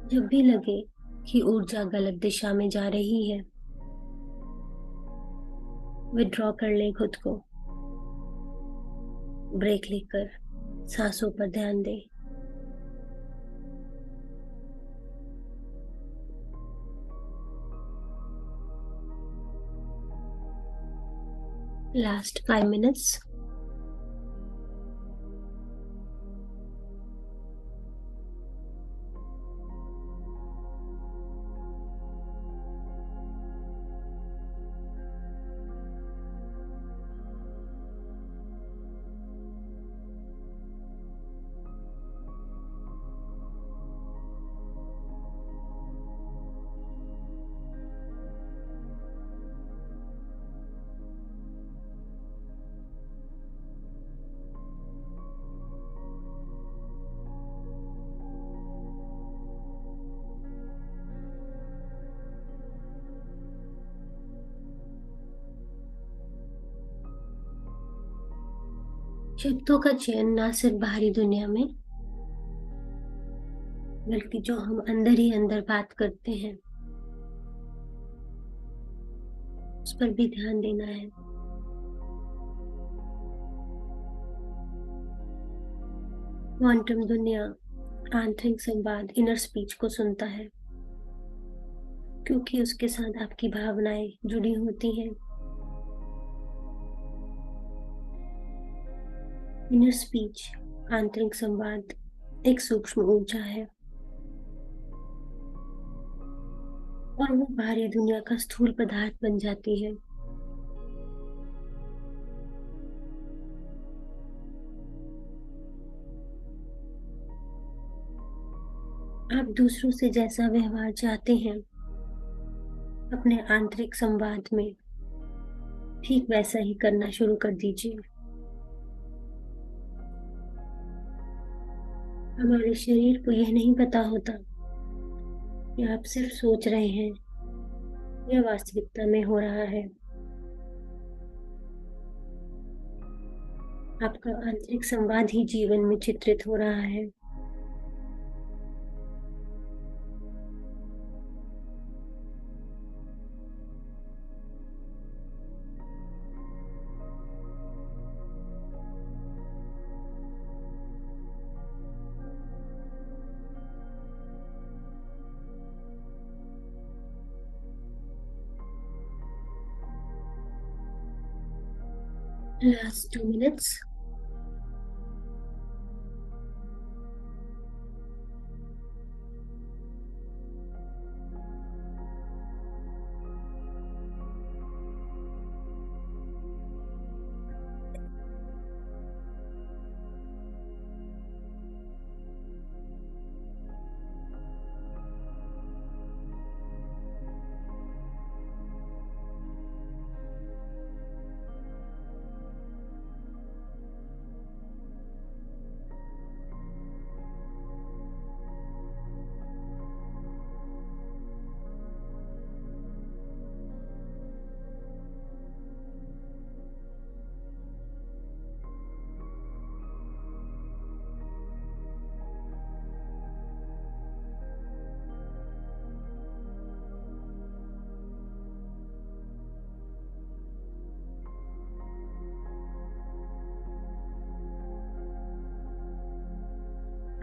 जब भी लगे कि ऊर्जा गलत दिशा में जा रही है, विड्रॉ कर ले खुद को, ब्रेक लेकर सांसों पर ध्यान दें। Last 5 minutes. शब्दों का चयन ना सिर्फ बाहरी दुनिया में, बल्कि जो हम अंदर ही अंदर बात करते हैं, उस पर भी ध्यान देना है। क्वांटम दुनिया आंतरिक संवाद, इनर स्पीच को सुनता है, क्योंकि उसके साथ आपकी भावनाएं जुड़ी होती हैं। इनर स्पीच, आंतरिक संवाद, एक सूक्ष्म ऊर्जा है और वो बाहरी दुनिया का स्थूल पदार्थ बन जाती है। आप दूसरों से जैसा व्यवहार चाहते हैं अपने आंतरिक संवाद में, ठीक वैसा ही करना शुरू कर दीजिए। हमारे शरीर को यह नहीं पता होता कि आप सिर्फ सोच रहे हैं या वास्तविकता में हो रहा है। आपका आंतरिक संवाद ही जीवन में चित्रित हो रहा है। Last 2 minutes.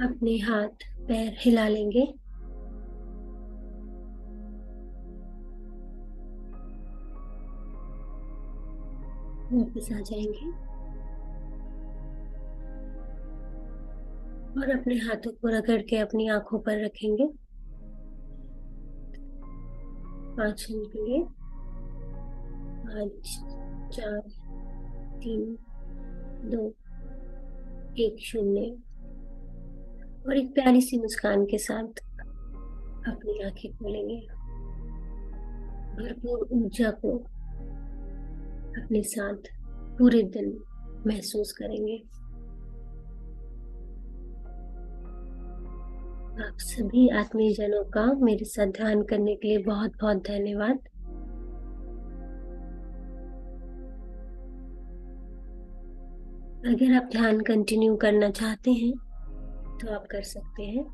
अपने हाथ पैर हिला लेंगे। वापस आ जाएंगे और अपने हाथों को रगड़ के अपनी आंखों पर रखेंगे 5 क्षण के लिए। 5 4 3 2 1 0। और एक प्यारी सी मुस्कान के साथ अपनी आंखें खोलेंगे। भरपूर ऊर्जा को अपने साथ पूरे दिन महसूस करेंगे। आप सभी आत्मीयजनों का मेरे साथ ध्यान करने के लिए बहुत बहुत धन्यवाद। अगर आप ध्यान कंटिन्यू करना चाहते हैं तो आप कर सकते हैं।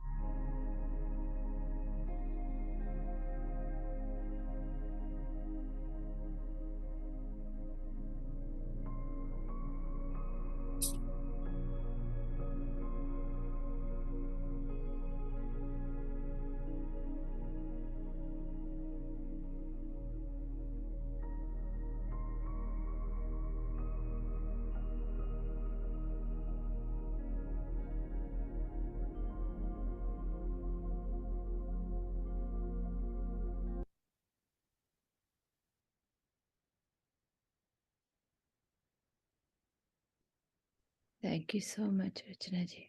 Thank you so much Rachna ji.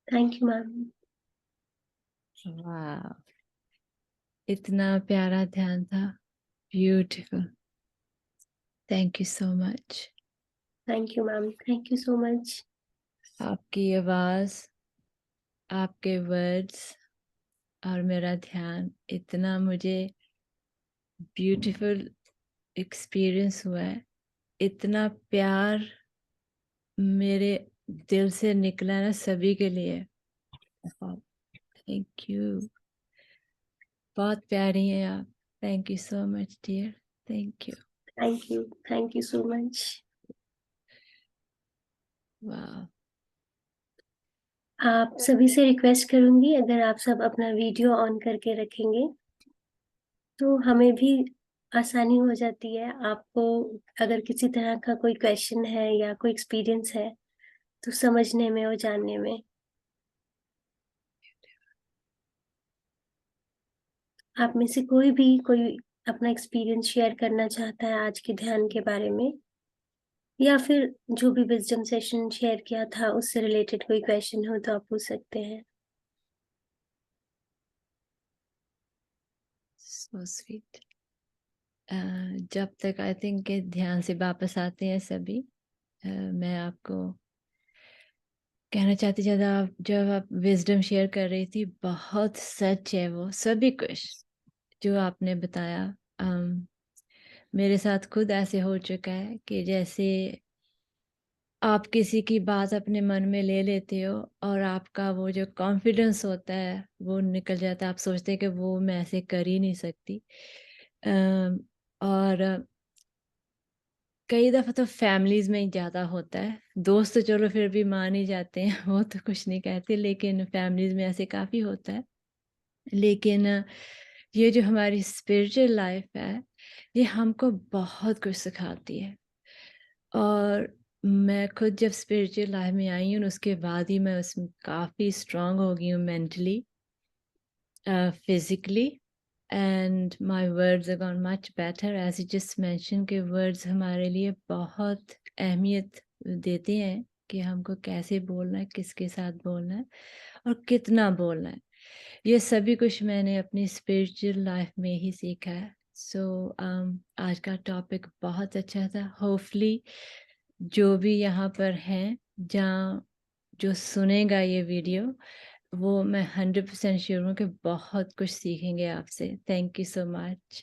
Thank you ma'am. वाह, इतना प्यारा ध्यान था। Beautiful. Thank you so much. Thank you ma'am. Thank you so much. आपकी आवाज, आपके वर्ड्स और मेरा ध्यान, इतना मुझे ब्यूटीफुल एक्सपीरियंस हुआ है। इतना प्यार मेरे दिल से निकला ना सभी के लिए। Thank you. बहुत प्यारी हैं आप। Thank you so much dear. Thank you. Thank you. Thank you so much. वाह। आप सभी से रिक्वेस्ट करूंगी, अगर आप सब अपना वीडियो ऑन करके रखेंगे तो हमें भी आसानी हो जाती है। आपको अगर किसी तरह का कोई क्वेश्चन है या कोई एक्सपीरियंस है तो समझने में और जानने में। आप में से कोई अपना एक्सपीरियंस शेयर करना चाहता है आज के ध्यान के बारे में, या फिर जो भी विजडम सेशन शेयर किया था उससे रिलेटेड कोई क्वेश्चन हो तो आप पूछ सकते हैं। So sweet. जब तक आई थिंक के ध्यान से वापस आते हैं सभी, मैं आपको कहना चाहती, जब आप विजडम शेयर कर रही थी, बहुत सच है वो सभी कुछ जो आपने बताया। मेरे साथ खुद ऐसे हो चुका है कि जैसे आप किसी की बात अपने मन में ले लेते हो और आपका वो जो कॉन्फिडेंस होता है वो निकल जाता है। आप सोचते हैं कि वो मैं ऐसे कर ही नहीं सकती। और कई दफ़ा तो फैमिलीज़ में ही ज़्यादा होता है। दोस्त तो चलो फिर भी मान ही जाते हैं, वो तो कुछ नहीं कहते, लेकिन फैमिलीज़ में ऐसे काफ़ी होता है। लेकिन ये जो हमारी स्पिरिचुअल लाइफ है, ये हमको बहुत कुछ सिखाती है। और मैं खुद जब स्पिरिचुअल लाइफ में आई हूँ, उसके बाद ही मैं उसमें काफ़ी स्ट्रॉन्ग हो गई हूँ mentally, physically, and my words are gone much better. As you just mention के वर्ड्स हमारे लिए बहुत अहमियत देते हैं कि हमको कैसे बोलना है, किसके साथ बोलना है और कितना बोलना है। ये सभी कुछ मैंने अपनी स्पिरिचुअल लाइफ में ही सीखा है। सो आज का टॉपिक बहुत अच्छा था। होपफुली जो भी यहाँ पर हैं, जहाँ जो सुनेगा ये वीडियो, वो मैं 100% श्योर हूँ कि बहुत कुछ सीखेंगे आपसे। Thank you so much.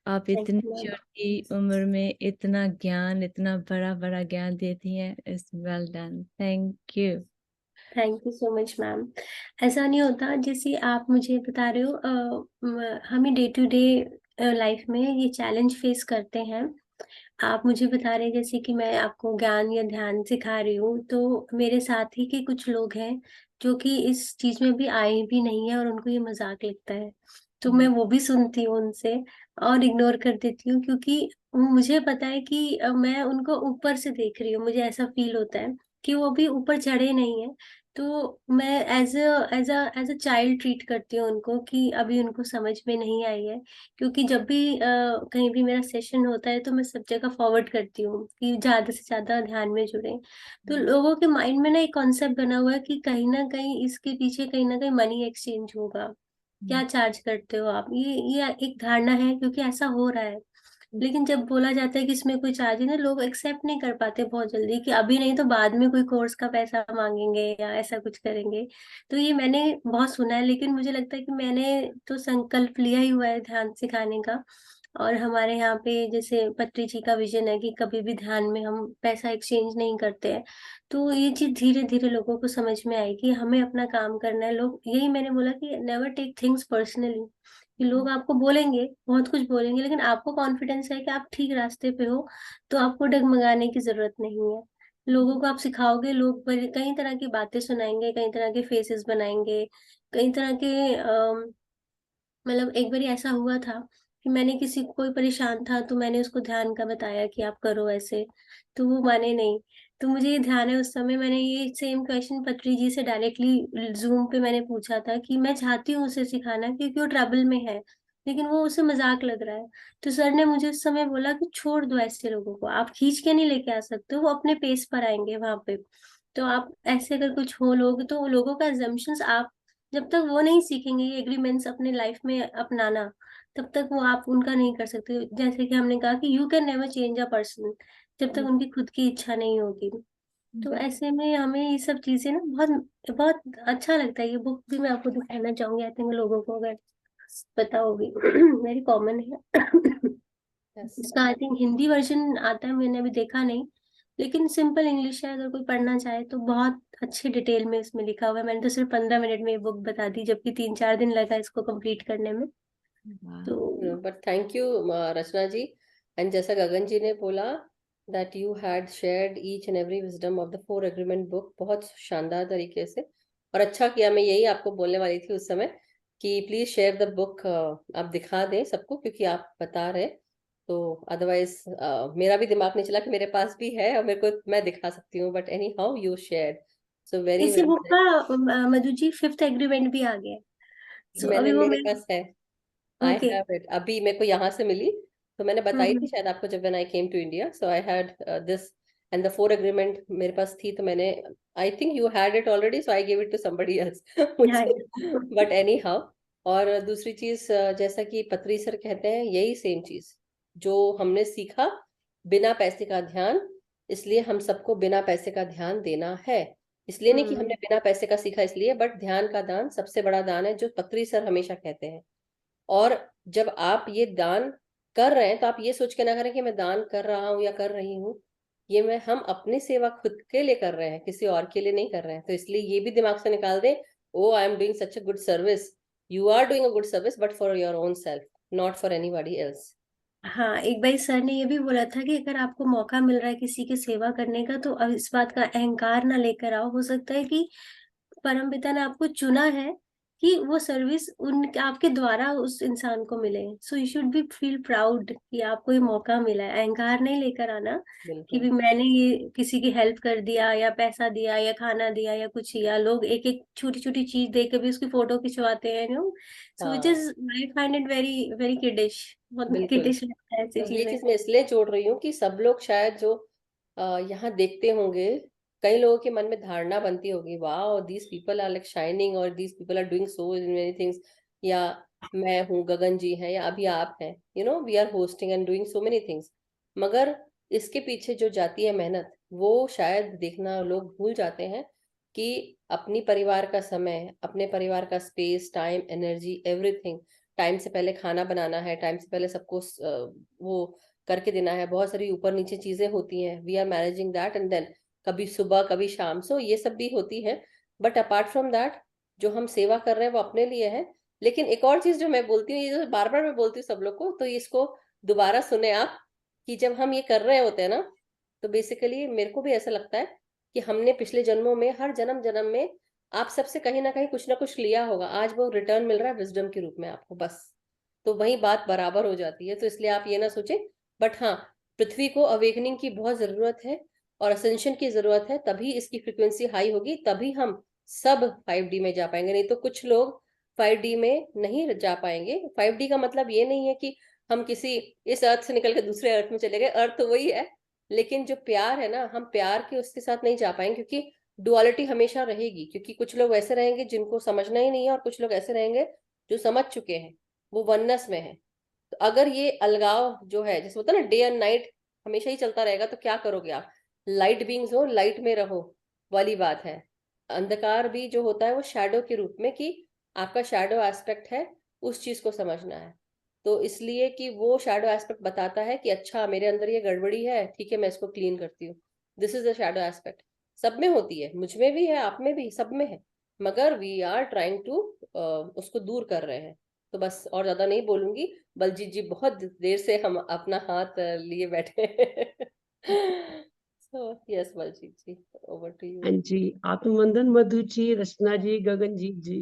आप थैंक इतनी यू मैम। छोटी उम्र में इतना ज्ञान, इतना बड़ा ज्ञान देती हैं। It's well done. Thank you. Thank you so much ma'am. ऐसा नहीं होता जैसे आप मुझे बता रहे हो, हमें डे टू डे लाइफ में ये चैलेंज फेस करते हैं। आप मुझे बता रहे हैं जैसे कि मैं आपको ज्ञान या ध्यान सिखा रही हूँ, तो मेरे साथ ही के कुछ लोग हैं जो कि इस चीज में भी आए भी नहीं है और उनको ये मजाक लगता है। तो मैं वो भी सुनती हूँ उनसे और इग्नोर कर देती हूँ, क्योंकि मुझे पता है कि मैं उनको ऊपर से देख रही हूँ। मुझे ऐसा फील होता है कि वो भी ऊपर चढ़े नहीं है। तो मैं एज अ चाइल्ड ट्रीट करती हूँ उनको, कि अभी उनको समझ में नहीं आई है। क्योंकि जब भी कहीं भी मेरा सेशन होता है तो मैं सब जगह फॉरवर्ड करती हूँ कि ज्यादा से ज्यादा ध्यान में जुड़े। तो लोगों के माइंड में ना एक कॉन्सेप्ट बना हुआ है कि कहीं ना कहीं इसके पीछे कहीं ना कहीं मनी एक्सचेंज होगा। क्या चार्ज करते हो आप, ये एक धारणा है, क्योंकि ऐसा हो रहा है। लेकिन जब बोला जाता है कि इसमें कोई चार्ज नहीं, लोग एक्सेप्ट नहीं कर पाते बहुत जल्दी, कि अभी नहीं तो बाद में कोई कोर्स का पैसा मांगेंगे या ऐसा कुछ करेंगे। तो ये मैंने बहुत सुना है, लेकिन मुझे लगता है कि मैंने तो संकल्प लिया ही हुआ है ध्यान सिखाने का। और हमारे यहाँ पे जैसे पत्री जी का विजन है कि कभी भी ध्यान में हम पैसा एक्सचेंज नहीं करते हैं। तो ये चीज धीरे धीरे लोगों को समझ में आएगी, हमें अपना काम करना है। लोग, यही मैंने बोला कि नेवर टेक थिंग्स पर्सनली। कि लोग आपको बोलेंगे, बहुत कुछ बोलेंगे, लेकिन आपको कॉन्फिडेंस है कि आप ठीक रास्ते पे हो, तो आपको डगमगाने की जरूरत नहीं है। लोगों को आप सिखाओगे, लोग कई तरह की बातें सुनाएंगे, कई तरह के फेसेस बनाएंगे, कई तरह के मतलब एक बार ऐसा हुआ था कि मैंने किसी कोई परेशान था तो मैंने उसको ध्यान का बताया कि आप करो ऐसे, तो वो माने नहीं। तो मुझे ये ध्यान है उस समय मैंने ये सेम क्वेश्चन पत्री जी से डायरेक्टली जूम पे मैंने पूछा था कि मैं चाहती हूँ उसे सिखाना क्योंकि वो ट्रबल में है, लेकिन वो उसे मजाक लग रहा है। तो सर ने मुझे उस समय बोला कि छोड़ दो ऐसे लोगों को, आप खींच के नहीं लेके आ सकते, वो अपने पेस पर आएंगे वहां पे। तो आप ऐसे अगर कुछ हो लोग, तो लोगों का assumptions आप जब तक वो नहीं सीखेंगे ये एग्रीमेंट्स अपने लाइफ में अपनाना, तब तक वो आप उनका नहीं कर सकते। जैसे कि हमने कहा कि you can never change a person जब तक उनकी खुद की इच्छा नहीं होगी। तो ऐसे में हमें ये सब चीजें ना बहुत बहुत अच्छा लगता है। ये बुक भी मैं आपको दिखाना चाहूंगी, आई थिंक लोगों को अगर पता होगी। वेरी कॉमन है। Yes. इसका आई थिंक हिंदी वर्जन आता है, मैंने अभी देखा नहीं, लेकिन सिंपल इंग्लिश है, अगर कोई पढ़ना चाहे तो बहुत अच्छे डिटेल में इसमें लिखा हुआ है। मैंने तो सिर्फ 15 मिनट में ये बुक बता दी, जबकि 3-4 दिन लगा इसको कंप्लीट करने में। वाह। तो but thank you Rachna ji. And जैसा गगन जी ने बोला that you had shared each and every wisdom of the four agreement book बहुत शानदार तरीके से। और अच्छा किया, मैं यही आपको बोलने वाली थी उस समय कि प्लीज शेयर द बुक, आप दिखा दें सबको, क्योंकि आप बता रहे तो अदरवाइज मेरा भी दिमाग नहीं चला कि मेरे पास भी है और मेरे को मैं दिखा सकती हूँ, but any how you share, so very इसी वेल। बुक का मधु जी 5th एग्रीमेंट भी आ गया है। सो मैंने अभी वो मेरे मैं, पास है, आई ओके, हैव इट, अभी मेरे को यहाँ से मिली। तो मैंने बताई थी शायद आपको जब when I came to India, so I had this and the 4 agreement मेरे पास थी, तो मैंने, I think you had it already, so I give it to somebody else but anyhow. और दूसरी चीज, जैसा कि पत्री सर कहते हैं, यही सेम चीज जो हमने सीखा, बिना पैसे का ध्यान, इसलिए हम सबको बिना पैसे का ध्यान देना है। इसलिए नहीं कि हमने बिना पैसे का सीखा इसलिए, बट ध्यान का दान सबसे बड़ा दान है, जो पत्री सर हमेशा कहते हैं। और जब आप ये दान कर रहे हैं, तो आप ये सोच के ना करें कि मैं दान कर रहा हूँ या कर रही हूँ, ये हम अपनी सेवा खुद के लिए कर रहे हैं, किसी और के लिए नहीं कर रहे हैं। तो इसलिए ये भी दिमाग से निकाल दें, oh I am doing such a good service, you are doing a good service but for your own self, not for anybody else. हाँ, एक बार सर ने ये भी बोला था कि अगर आपको मौका मिल रहा है किसी की सेवा करने का, तो अब इस बात का अहंकार ना लेकर आओ। हो सकता है कि परमपिता ने आपको चुना है कि वो सर्विस उन आपके द्वारा उस इंसान को मिले। So you should be feel proud कि आपको ये मौका मिला है। अहंकार नहीं लेकर आना कि बिल्कुल। भी मैंने ये किसी की हेल्प कर दिया या पैसा दिया या खाना दिया या कुछ, या लोग एक एक छोटी छोटी चीज देकर भी उसकी फोटो खिंचवाते हैं, नो। सो विच हाँ is, I find it very very kiddish, बहुत बिल्कुल। किडिश लगता है ऐसी तो ये चीजें। चीज मैं इसलिए जोड़ रही हूँ कि सब लोग शायद जो यहाँ देखते होंगे, कई लोगों के मन में धारणा बनती होगी, wow these people are like shining, और these people are doing so many things, या मैं हूँ, गगन जी हैं, या अभी आप हैं, you know we are hosting and doing so many things. मगर इसके पीछे जो जाती है मेहनत, वो शायद देखना लोग भूल जाते हैं कि अपनी परिवार का समय, अपने परिवार का space, time, energy, everything, time से पहले खाना बनाना है, टाइम से पहले सबको वो करके देना है, बहुत सारी ऊपर नीचे चीजें होती हैं, we are managing that, and then कभी सुबह कभी शाम, सो ये सब भी होती है। बट अपार्ट फ्रॉम दैट, जो हम सेवा कर रहे हैं वो अपने लिए है। लेकिन एक और चीज जो मैं बोलती हूँ, ये जो बार बार मैं बोलती हूँ सब लोग को, तो इसको दोबारा सुने आप, कि जब हम ये कर रहे होते हैं ना, तो बेसिकली मेरे को भी ऐसा लगता है कि हमने पिछले जन्मों में, हर जन्म जन्म में आप सबसे कहीं ना कुछ लिया होगा, आज वो रिटर्न मिल रहा है विजडम के रूप में आपको, बस। तो वही बात बराबर हो जाती है। तो इसलिए आप ये ना सोचें, बट हाँ, पृथ्वी को अवेकनिंग की बहुत जरूरत है और असेंशन की जरूरत है, तभी इसकी फ्रिक्वेंसी हाई होगी, तभी हम सब 5D में जा पाएंगे। नहीं तो कुछ लोग 5D में नहीं जा पाएंगे। 5D का मतलब ये नहीं है कि हम किसी इस अर्थ से निकल के दूसरे अर्थ में चले गए, अर्थ तो वही है, लेकिन जो प्यार है ना, हम प्यार के उसके साथ नहीं जा पाएंगे, क्योंकि डुअलिटी हमेशा रहेगी। क्योंकि कुछ लोग ऐसे रहेंगे जिनको समझना ही नहीं है, और कुछ लोग ऐसे रहेंगे जो समझ चुके हैं, वो वननेस में है। तो अगर ये अलगाव जो है, जैसे होता है ना डे एंड नाइट, हमेशा ही चलता रहेगा, तो क्या करोगे आप? लाइट बीइंग्स हो, लाइट में रहो वाली बात है। अंधकार भी जो होता है वो शैडो के रूप में, कि आपका शैडो एस्पेक्ट है, उस चीज को समझना है। तो इसलिए कि वो शैडो एस्पेक्ट बताता है कि अच्छा मेरे अंदर ये गड़बड़ी है, ठीक है मैं इसको क्लीन करती हूँ। This is the shadow aspect. सब में होती है, मुझ में भी है, आप में भी, सब में है, मगर वी आर ट्राइंग टू उसको दूर कर रहे हैं। तो बस और ज्यादा नहीं बोलूंगी। बलजीत जी बहुत देर से हम अपना हाथ लिए बैठे so yes Baljeet ji, over to हाँ यू। जी, आत्मवंदन मधु जी, रचना जी, गगनजीत जी।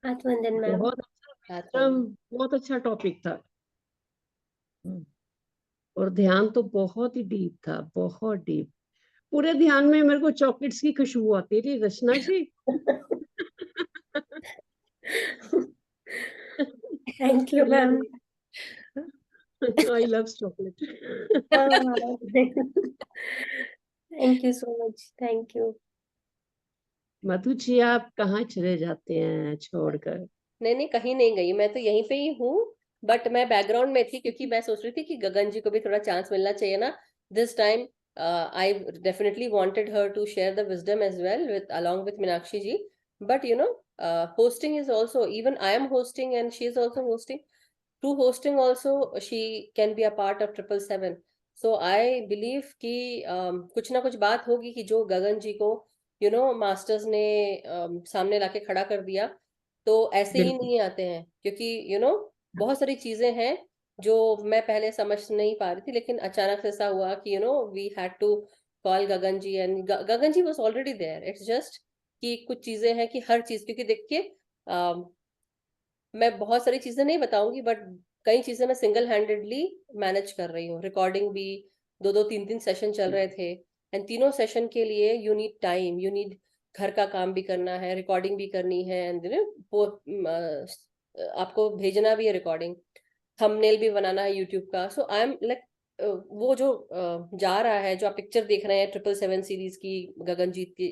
आत्मवंदन मैम। बहुत अच्छा विक्रम, बहुत अच्छा टॉपिक था। और ध्यान तो बहुत ही डीप था, बहुत डीप। पूरे ध्यान में मेरे को चॉकलेट्स की खुशबू आती थी, Rachna ji. Thank you ma'am. I love chocolate. Thank you so much, thank you. Madhu ji आप कहाँ चले जाते हैं छोड़कर? नहीं नहीं, कहीं नहीं गई, मैं तो यहीं पे ही हूँ। बट मैं बैकग्राउंड में थी, क्योंकि मैं सोच रही थी कि गगन जी को भी थोड़ा चांस मिलना चाहिए ना this time. I definitely wanted her to share the wisdom as well with along with Meenakshi ji. But you know, hosting is also, even I am hosting and she is also hosting. Through hosting also she can be a part of 777. So I believe कि कुछ ना कुछ बात होगी कि जो गगन जी को you no masters ने सामने लाके खड़ा कर दिया। तो ऐसे ही बिल्कुल। नहीं आते हैं, क्योंकि यू नो बहुत सारी चीजें हैं जो मैं पहले समझ नहीं पा रही थी, लेकिन अचानक से ऐसा हुआ कि you know we had to call Gagan ji, and Gagan ji was already there. It's just कि कुछ चीजें हैं कि हर चीज, क्योंकि देखिए मैं बहुत सारी चीजें नहीं बताऊंगी, बट कई चीजें मैं सिंगल हैंडेडली मैनेज कर रही हूँ। रिकॉर्डिंग भी 2-2 3-3 सेशन चल रहे थे, एंड तीनों सेशन के लिए you need time, you need घर का काम भी करना है, रिकॉर्डिंग भी करनी है, एंड आपको भेजना भी है रिकॉर्डिंग, थंबनेल भी बनाना है यूट्यूब का। सो आई एम लाइक वो जो जा रहा है, जो आप पिक्चर देख रहे हैं 777 सीरीज की, गगनजीत की,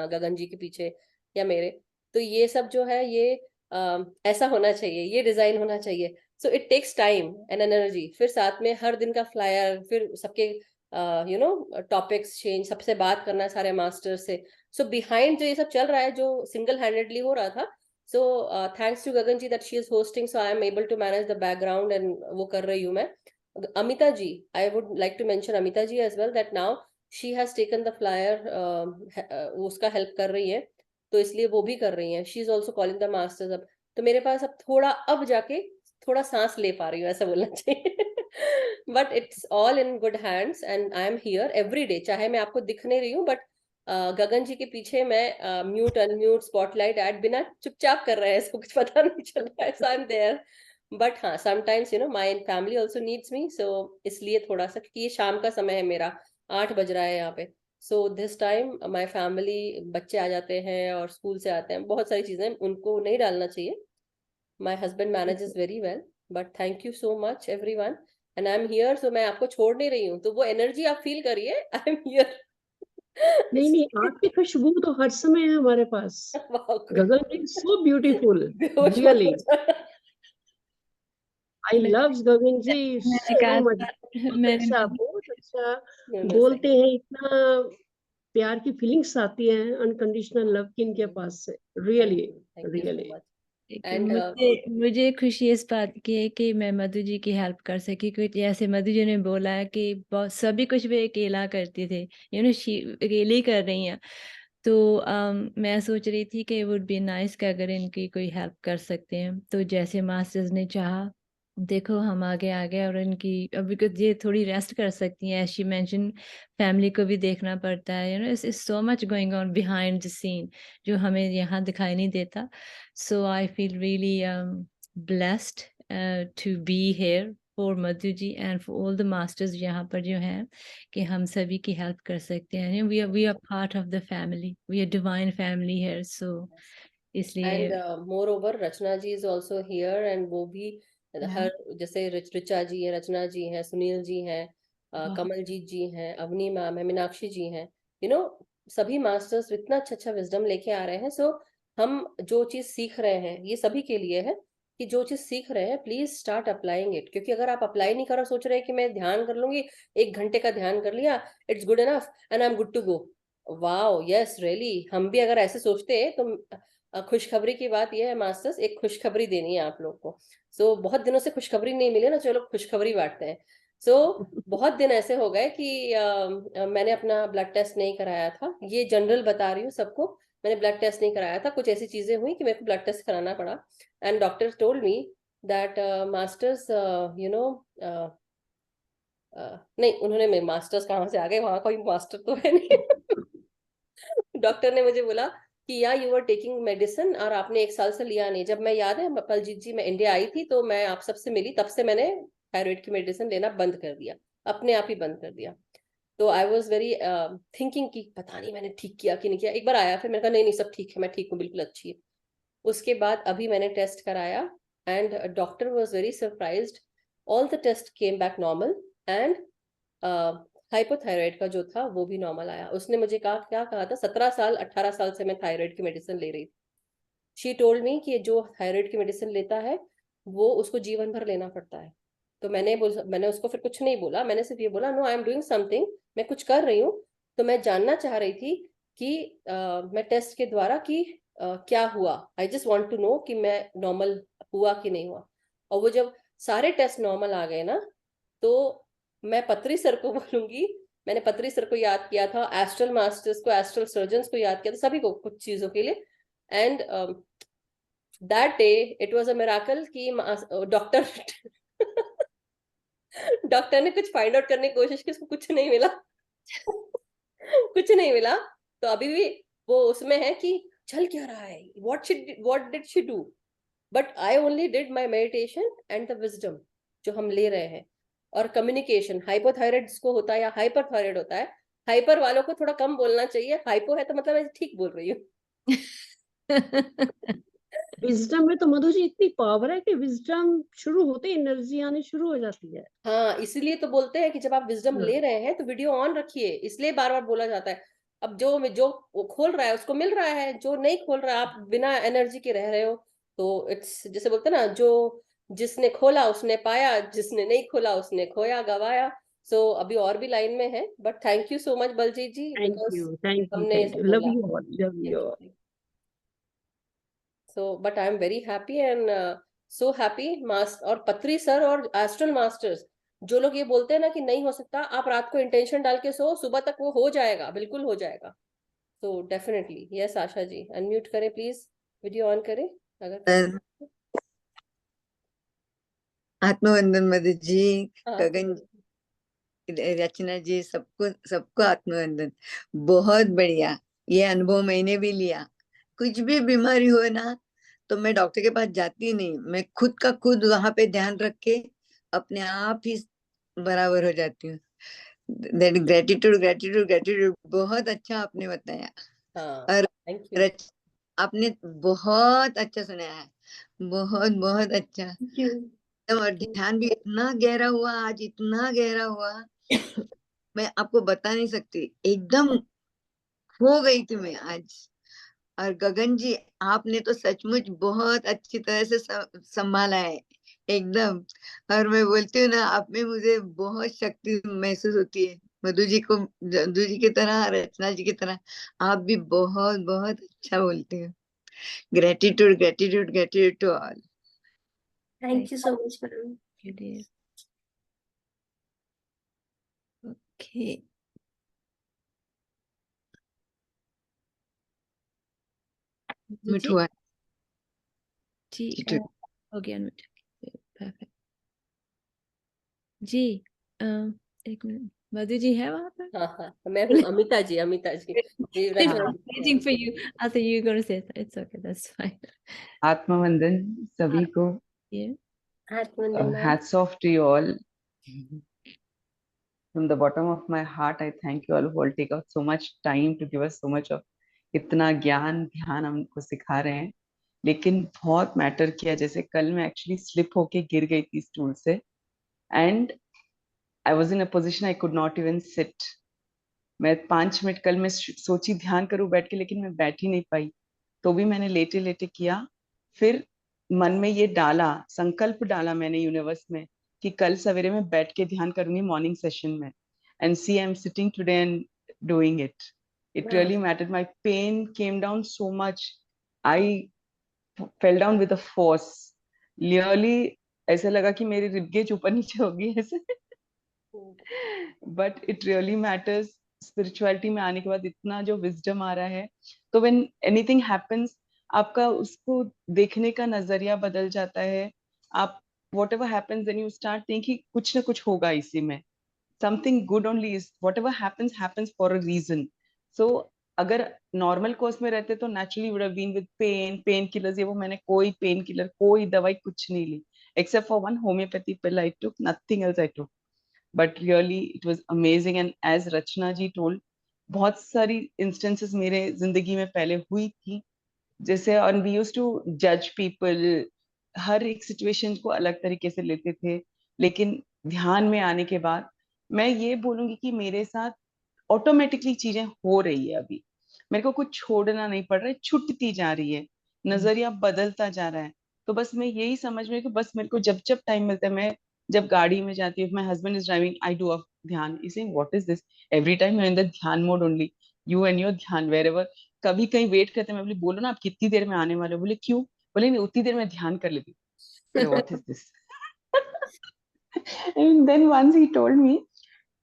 गगन जी के पीछे या मेरे, तो ये सब जो है ये ऐसा होना चाहिए, ये डिजाइन होना चाहिए. So it takes time and energy. फिर साथ में हर दिन का फ्लायर, फिर सबके टॉपिक्स चेंज, सबसे बात करना है सारे मास्टर से. सो बिहाइंड जो ये सब चल रहा है, जो सिंगल हैंडेडली हो रहा था, so thanks to Gagan ji that she is hosting, so I am able to manage the background and वो कर रही हूँ मैं. Amita ji, I would like to mention Amita ji as well, that now she has taken the flyer, उसका help कर रही है, तो इसलिए वो भी कर रही है. She is also calling the masters अब. तो मेरे पास अब थोड़ा, अब जाके थोड़ा सांस ले पा रही हूँ, ऐसा बोलना चाहिए. But it's all in good hands and I am here every day. चाहे मैं आपको दिख नहीं रही हूँ, but गगन जी के पीछे मैं म्यूट अनम्यूट स्पॉटलाइट ऐड बिना चुपचाप कर रहे हैं, इसको कुछ पता नहीं चल रहा है. So I'm there. बट हाँ, sometimes my family also needs me, so इसलिए थोड़ा सा, क्योंकि ये शाम का समय है, मेरा 8 बज रहा है यहाँ पे. So this time my family, बच्चे आ जाते हैं और स्कूल से आते हैं, बहुत सारी चीजें, उनको नहीं डालना चाहिए. My husband manages very well, but thank you so much everyone, and I am here. So मैं आपको छोड़ नहीं रही हूँ, तो वो एनर्जी आप फील करिए. I am here. नहीं नहीं, आपकी खुशबू तो हर समय है हमारे पास. Gagan ji so beautiful, really. I love Gagan ji मैंने सो कहा मच. था, बहुत अच्छा बोलते हैं, इतना प्यार की फीलिंग्स आती हैं, अनकंडीशनल लव की इनके पास से. Really really. And मुझे खुशी इस बात की है कि मैं मधु जी की हेल्प कर सकी, क्योंकि जैसे मधु जी ने बोला है कि बहुत सभी कुछ वे अकेला करते थे, अकेले ही कर रही हैं. तो मैं सोच रही थी कि वुड बी नाइस कि अगर इनकी कोई हेल्प कर सकते हैं. तो जैसे मास्टर्स ने चाहा, देखो हम आगे आ गए, और इनकी अभी कुछ ये थोड़ी रेस्ट कर सकती हैं. एज शी मेंशन, फैमिली को भी देखना पड़ता है, it's so much going on behind the scene, जो हमें यहाँ दिखाई नहीं देता. So I feel really blessed to be here for Madhu ji and for all the masters यहाँ पर जो हैं, कि हम सभी की हेल्प कर सकते हैं. We are part of the family, we are divine family here. So इसलिए and moreover Rachna ji is also here, and वो भी हर, जैसे ऋचा जी है, रचना जी हैं, सुनील जी हैं, कमलजीत जी हैं, अवनी मैम है, मीनाक्षी जी हैं, सभी मास्टर्स इतना अच्छा अच्छा विजडम लेके आ रहे हैं. सो हम जो चीज सीख रहे हैं, ये सभी के लिए है, कि जो चीज सीख रहे हैं प्लीज स्टार्ट अप्लाइंग इट. क्योंकि अगर आप अप्लाई नहीं करो, सोच रहे हैं कि मैं ध्यान कर लूंगी, 1 घंटे का ध्यान कर लिया, it's good enough and I am good to go. Wow, yes really. हम भी अगर ऐसे सोचते हैं, तो खुशखबरी की बात यह है मास्टर्स, एक खुशखबरी देनी है आप लोग को. सो बहुत दिनों से खुशखबरी नहीं मिली ना, चलो खुशखबरी बांटते हैं. सो बहुत दिन ऐसे हो गए कि मैंने अपना ब्लड टेस्ट नहीं कराया था. ये जनरल बता रही हूँ सबको, मैंने ब्लड टेस्ट नहीं कराया था. कुछ ऐसी चीजें हुई कि मेरे को ब्लड टेस्ट कराना पड़ा. And doctor told me that masters, नहीं, उन्होंने, मैं मास्टर्स कहाँ से आ गए, वहां कोई मास्टर तो है नहीं. डॉक्टर ने मुझे बोला कि या यू आर टेकिंग मेडिसिन, और आपने 1 साल से लिया नहीं. जब मैं, याद है पलजीत जी, मैं इंडिया आई थी तो मैं आप सबसे मिली, तब से मैंने थायराइड की मेडिसिन लेना बंद कर दिया, अपने आप ही बंद कर दिया. तो आई वॉज वेरी थिंकिंग कि पता नहीं मैंने ठीक किया कि नहीं किया. एक बार आया, फिर मैंने कहा नहीं नहीं, सब ठीक है, मैं ठीक हूँ, बिल्कुल अच्छी है. उसके बाद अभी मैंने टेस्ट कराया, and doctor was very surprised. All the test came back normal, and hypothyroid का जो था वो भी नॉर्मल आया. उसने मुझे कहा, क्या कहा था, 17 साल 18 साल से मैं थायराइड की मेडिसिन ले रही थी. शी टोल्ड मी कि जो थायराइड की मेडिसिन लेता है वो उसको जीवन भर लेना पड़ता है. तो मैंने उसको फिर कुछ नहीं बोला, मैंने सिर्फ ये बोला, no I am doing something, मैं कुछ कर रही हूँ. तो मैं जानना चाह रही थी कि मैं टेस्ट के द्वारा कि क्या हुआ. I just want to know कि मैं नॉर्मल हुआ कि नहीं हुआ. और वो जब सारे टेस्ट नॉर्मल आ गए ना, तो मैं पत्री सर को बोलूंगी, मैंने पत्री सर को याद किया था, एस्ट्रल मास्टर्स को, एस्ट्रल सर्जन्स को याद किया था, सभी को कुछ चीजों के लिए. And that day it was a miracle कि डॉक्टर डॉक्टर ने कुछ फाइंड आउट करने की कोशिश की, उसको कुछ नहीं मिला. कुछ नहीं मिला. तो अभी भी वो उसमें है कि चल क्या रहा है, what did she do. But I only did my meditation and the wisdom जो हम ले रहे हैं, और कम्युनिकेशन. हाइपोथायराइड जिसको होता है या हाइपरथायराइड होता है, हाइपर वालों को थोड़ा कम बोलना चाहिए, हाइपो है तो मतलब मैं ठीक बोल रही हूँ. विजडम में तो मधु जी इतनी पावर है कि विजडम शुरू होते ही एनर्जी आनी शुरू हो जाती है। हाँ, इसीलिए तो बोलते हैं कि जब आप विजडम हाँ, ले रहे हैं तो वीडियो ऑन रखिए, इसलिए बार बार बोला जाता है। अब जो वो खोल रहा है उसको मिल रहा है, जो नहीं खोल रहा है आप बिना एनर्जी के रह रहे हो, तो इट्स जैसे बोलते हैं ना, जो जिसने खोला उसने पाया, जिसने नहीं खोला उसने खोया गवाया। सो अभी और भी लाइन में है, but thank you so much Baljeet ji, thank because you, thank you, हमने थैंक सब यू, लव बोला। You all, love you all. So, but I am very happy and so happy मास्ट और पत्री सर और एस्ट्रल मास्टर्स, जो लोग ये बोलते हैं ना कि नहीं हो सकता, आप रात को इंटेंशन डाल के सो, सुबह तक वो हो जाएगा, बिल्कुल हो जाएगा। तो definitely yes Asha ji, unmute करें प्लीज, वीडियो ऑन करें अगर आत्मवंदन मधु जी, हाँ, गगन, रचना जी, सबको सबको आत्मवंदन। बहुत बढ़िया, ये अनुभव मैंने भी लिया। कुछ भी बीमारी हो ना तो मैं डॉक्टर के पास जाती नहीं, मैं खुद का खुद वहां पे ध्यान रख के अपने आप ही बराबर हो जाती हूँ। That gratitude, gratitude, gratitude. बहुत अच्छा आपने बताया। हाँ, और थैंक यू। आपने बहुत अच्छा सुनाया है, बहुत बहुत अच्छा। और ध्यान भी इतना गहरा हुआ आज, इतना गहरा हुआ, मैं आपको बता नहीं सकती, एकदम खो गई थी मैं आज। और गगन जी, आपने तो सचमुच बहुत अच्छी तरह से संभाला है एकदम। और मैं बोलती हूँ ना, आप में मुझे बहुत शक्ति महसूस होती है, मधु जी को, मधु जी की तरह, रचना जी की तरह। आप भी बहुत बहुत अच्छा बोलते हो। Gratitude, gratitude, gratitude to all. Thank you so much ma'am. you, dear. Okay. मिठू है जी जी, हो गया अनम्यूट। परफेक्ट जी। एक मिनट, मधु जी है वहां पर? हाँ हाँ, मैं हूँ अमिता जी, अमिता जी, जी I Rachna was ji. waiting for you. I thought you were going to say that. It's okay, that's fine. आत्मवंदन सभी को। Yeah. आत्मवंदन ma'am. Hats off to you all. From the bottom of my heart, I thank you all for taking out so much time to give us so much of इतना ज्ञान ध्यान हमको सिखा रहे हैं। लेकिन बहुत मैटर किया, जैसे कल मैं एक्चुअली स्लिप होके गिर गई थी स्टूल से, and I was in a position I could not even seat. मैं 5 मिनट कल मैं सोची ध्यान करूं बैठ के, लेकिन मैं बैठ ही नहीं पाई, तो भी मैंने लेटे लेटे किया। फिर मन में ये डाला, संकल्प डाला मैंने यूनिवर्स में कि कल सवेरे मैं बैठ के ध्यान करूंगी मॉर्निंग सेशन में, and see I am sitting today and doing it. It really mattered, my pain came down so much, I fell down with a force, clearly ऐसे लगा कि मेरी रिबकेज ऊपर नीचे होगी ऐसे। But it really matters, spirituality में आने के बाद इतना जो विजडम आ रहा है, तो व्हेन एनीथिंग हैपेंस, आपका उसको देखने का नजरिया बदल जाता है। आप whatever happens, then you start thinking कुछ ना कुछ होगा इसी में, something good only is, whatever happens happens for a reason. So अगर नॉर्मल कोर्स में रहते तो naturally would have been with painkillers, ये वो, मैंने कोई पेन किलर, कोई दवाई कुछ नहीं ली, except for one homeopathy pill I took, nothing else I took. But really it was amazing, and as Rachna ji told, बहुत सारी इंस्टेंसेस मेरे जिंदगी में पहले हुई थी, जैसे और वी यूज्ड टू जज पीपल, हर एक सिचुएशन को अलग तरीके से लेते थे। लेकिन ध्यान में आने के बाद मैं ये बोलूंगी कि मेरे साथ ऑटोमेटिकली चीजें हो रही है अभी, मेरे को कुछ छोड़ना नहीं पड़ रहा है, छुटती जा रही है, नजरिया बदलता जा रहा है। तो बस मैं यही समझ में कि बस मेरे को जब जब टाइम मिलता है, मैं जब गाड़ी में जाती हूँ, my husband is driving, I do a dhyan, इसे what is this, every time you in the dhyan mode only, you and your dhyan wherever. कभी कहीं वेट करते हैं, मैं बोली बोलो ना आप कितनी देर में आने वाले हो, बोले क्यों, बोले नहीं उतनी देर में ध्यान कर लेती हूँ, what is this. And then once he told me,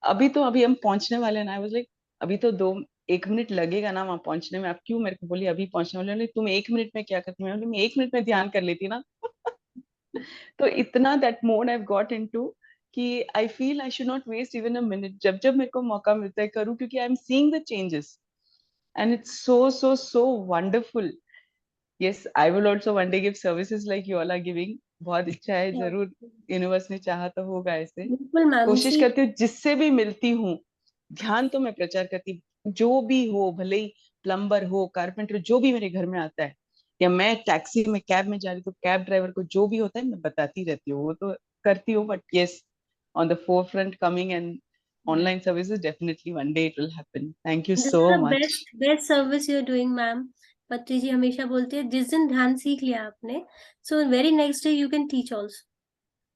अभी हम पहुंचने वाले हैं ना, आई वाज लाइक अभी तो 1 मिनट लगेगा ना वहां पहुंचने में, आप क्यों मेरे को बोली अभी पहुंचने वाले हो, तुम 1 मिनट में क्या करती, मैं बोली मैं 1 मिनट में ध्यान कर लेती ना। तो इतना that mode I got into कि I feel I should not waste even a minute, जब जब मेरे को मौका मिलता है करूँ, क्योंकि I am seeing the changes and it's so wonderful. Yes, I will also one day give services like you all are giving. बहुत इच्छा है, जरूर यूनिवर्स ने चाहा तो होगा ऐसे। बिल्कुल मैम कोशिश करती हूँ जिससे भी मिलती हूँ, ध्यान तो मैं प्रचार करती हूँ, जो भी हो, भले ही प्लम्बर हो, कारपेंटर, जो भी मेरे घर में आता है, या मैं टैक्सी में कैब में जा रही तो कैब ड्राइवर को जो भी होता है मैं बताती रहती हूँ, वो तो करती हूँ, but yes, on the four front coming and online services, definitely one day it will happen. Thank you this so is the much. Best service you are doing ma'am. Patri ji हमेशा बोलती है जिस दिन ध्यान सीख लिया आपने, so very next day you can teach also,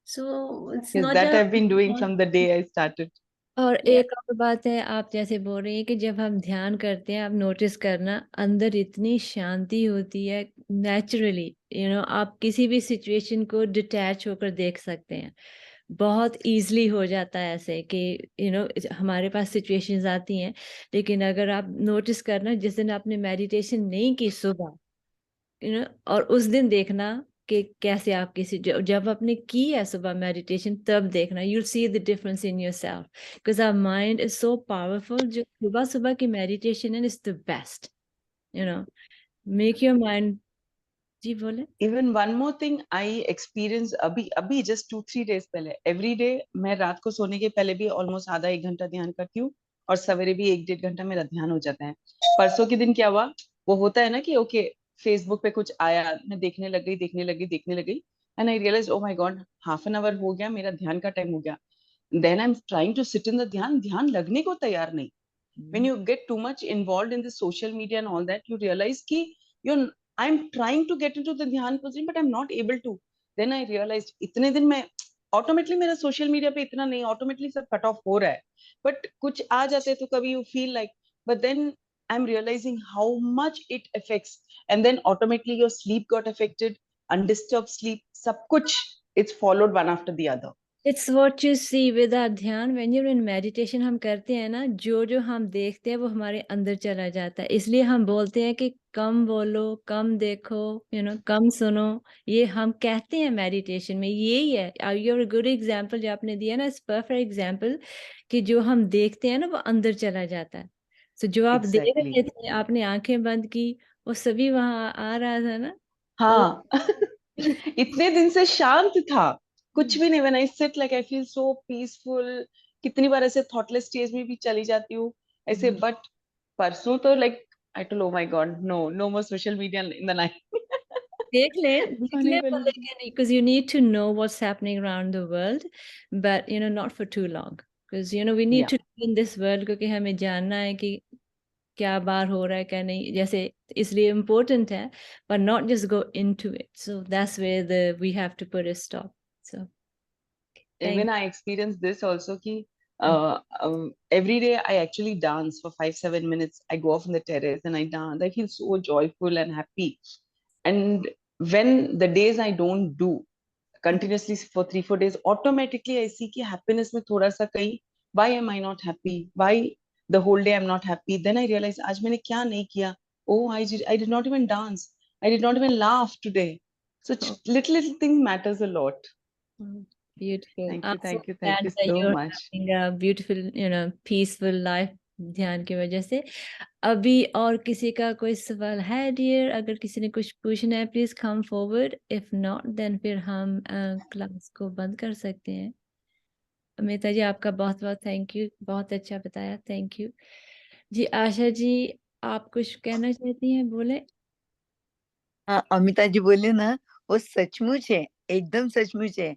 so it's Yes, not that I've been doing from the day I started. और एक और बात है, आप जैसे बोल रही हैं कि जब हम ध्यान करते हैं, आप नोटिस करना अंदर इतनी शांति होती है नेचुरली, आप किसी भी सिचुएशन को डिटैच होकर देख सकते हैं। बहुत इजीली हो जाता है ऐसे कि हमारे पास सिचुएशंस आती हैं, लेकिन अगर आप नोटिस करना जिस दिन आपने मेडिटेशन नहीं की सुबह, और उस दिन देखना कि कैसे आप जब आपने की है सुबह मेडिटेशन, तब देखना, you'll see the difference in yourself, because our mind is so powerful. जो सुबह सुबह की मेडिटेशन है, is the best, make your mind। जी बोले। Even one more thing I experience अभी just 2-3 days पहले, every day मैं रात को सोने के पहले भी almost आधा 1 घंटा ध्यान करती हूँ, और सवेरे भी 1-1.5 घंटा मेरा ध्यान हो जाता है। परसों के दिन क्या हुआ, वो होता है ना कि ओके फेसबुक पे कुछ आया, मैं देखने लग गई and I realize oh my God, half an hour हो गया, मेरा ध्यान का टाइम हो गया। Then I am trying to sit in the ध्यान लगने को तैयार नहीं। When you get too much involved in the social media and all that, you realize कि you're I'm trying to get into the ध्यान position but I'm not able to. Then I realized इतने दिन में automatically मेरा social media पे इतना नहीं, automatically सब कट ऑफ हो रहा है, बट कुछ आ जाते तो कभी you feel like, but then I'm realizing how much it affects, and then automatically your sleep got affected, undisturbed sleep, सब कुछ it's followed one after the other. It's what you see with our ध्यान। when you're in meditation हम करते हैं ना, जो जो हम देखते हैं वो हमारे अंदर चला जाता है। इसलिए हम बोलते हैं कि कम बोलो, कम देखो, कम सुनो। ये हम कहते हैं मेडिटेशन में, यही है। you're a good example जो आपने दिया ना, it's perfect example कि जो हम देखते हैं ना वो अंदर चला जाता है। So जो आप देख Exactly. रहे थे, आपने आंखें बंद की, वो सभी वहां आ रहा था ना। हाँ इतने दिन से शांत था, कुछ भी नहीं। When I sit like I feel so peaceful. कितनी बार ऐसे थॉटलेस स्टेज में भी चली जाती हूँ ऐसे, बट परसों तो like I told oh my God, no more social media in the night. देख ले पर लेकिन because you need to know what's happening around the world, but not for too long, because we need to be in this world, क्योंकि हमें जानना है कि क्या बाहर हो रहा है क्या नहीं, जैसे इसलिए important है, but not just go into it. So that's where we have to put a stop. So Even I experienced this also ki every day I actually dance for 5-7 minutes. I go off on the terrace and I dance. I feel so joyful and happy. And when the days I don't do continuously for 3-4 days, automatically I see ki happiness mein thoda sa kahin, why am I not happy, why the whole day I'm not happy. Then I realize aaj maine kya nahi kiya. Oh, I did not even dance, I did not even laugh today. So little thing matters a lot. beautiful. Thank I'm you, so thank you, glad thank you that so you're much. having a beautiful, peaceful life ध्यान की वजह से। अभी और किसी का कोई सवाल है डियर? अगर किसी ने कुछ पूछना है please come forward, if not then फिर हम क्लास को बंद कर सकते हैं। अमिता जी आपका बहुत बहुत थैंक यू, बहुत अच्छा बताया, थैंक यू जी। आशा जी आप कुछ कहना चाहती हैं, बोले। हाँ, अमिता जी बोले ना, वो सचमुच है, एकदम सचमुच है।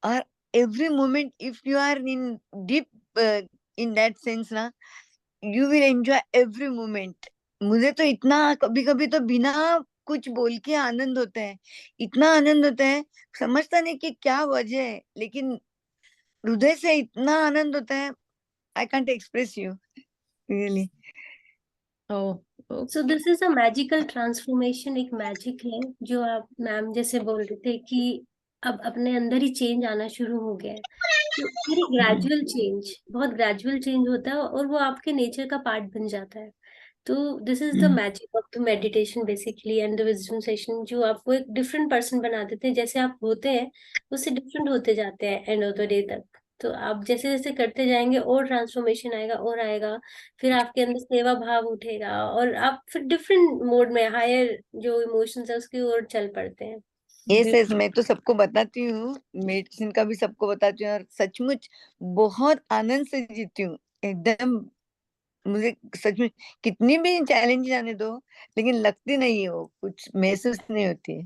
और every moment if you are in deep in that sense ना, you will enjoy every moment. मुझे तो इतना कभी कभी तो बिना कुछ बोल के आनंद होता है, इतना आनंद होता है, समझता नहीं कि क्या वजह है, लेकिन हृदय से इतना आनंद होता है, I can't express you really. So this is a magical transformation, एक मैजिक है जो आप मैम जैसे बोल रहे थे कि अब अपने अंदर ही चेंज आना शुरू हो गया है। तो वेरी ग्रेजुअल चेंज, बहुत ग्रेजुअल चेंज होता है और वो आपके नेचर का पार्ट बन जाता है। तो this is the magic of the meditation basically and the wisdom session, जो आपको एक डिफरेंट पर्सन बना देते हैं। जैसे आप होते हैं उससे डिफरेंट होते जाते हैं एंड ऑफ द डे तक। तो आप जैसे जैसे करते जाएंगे और ट्रांसफॉर्मेशन आएगा और आएगा, फिर आपके अंदर सेवा भाव उठेगा और आप फिर डिफरेंट मोड में हायर जो इमोशंस है उसकी ओर चल पड़ते हैं। यस, मैं तो सबको बताती हूँ, मेडिसिन का भी सबको बताती हूँ, और सचमुच बहुत आनंद से जीती हूँ, एकदम मुझे सच में कितनी भी चैलेंज आने दो, लेकिन लगती नहीं है, वो कुछ महसूस नहीं होती है।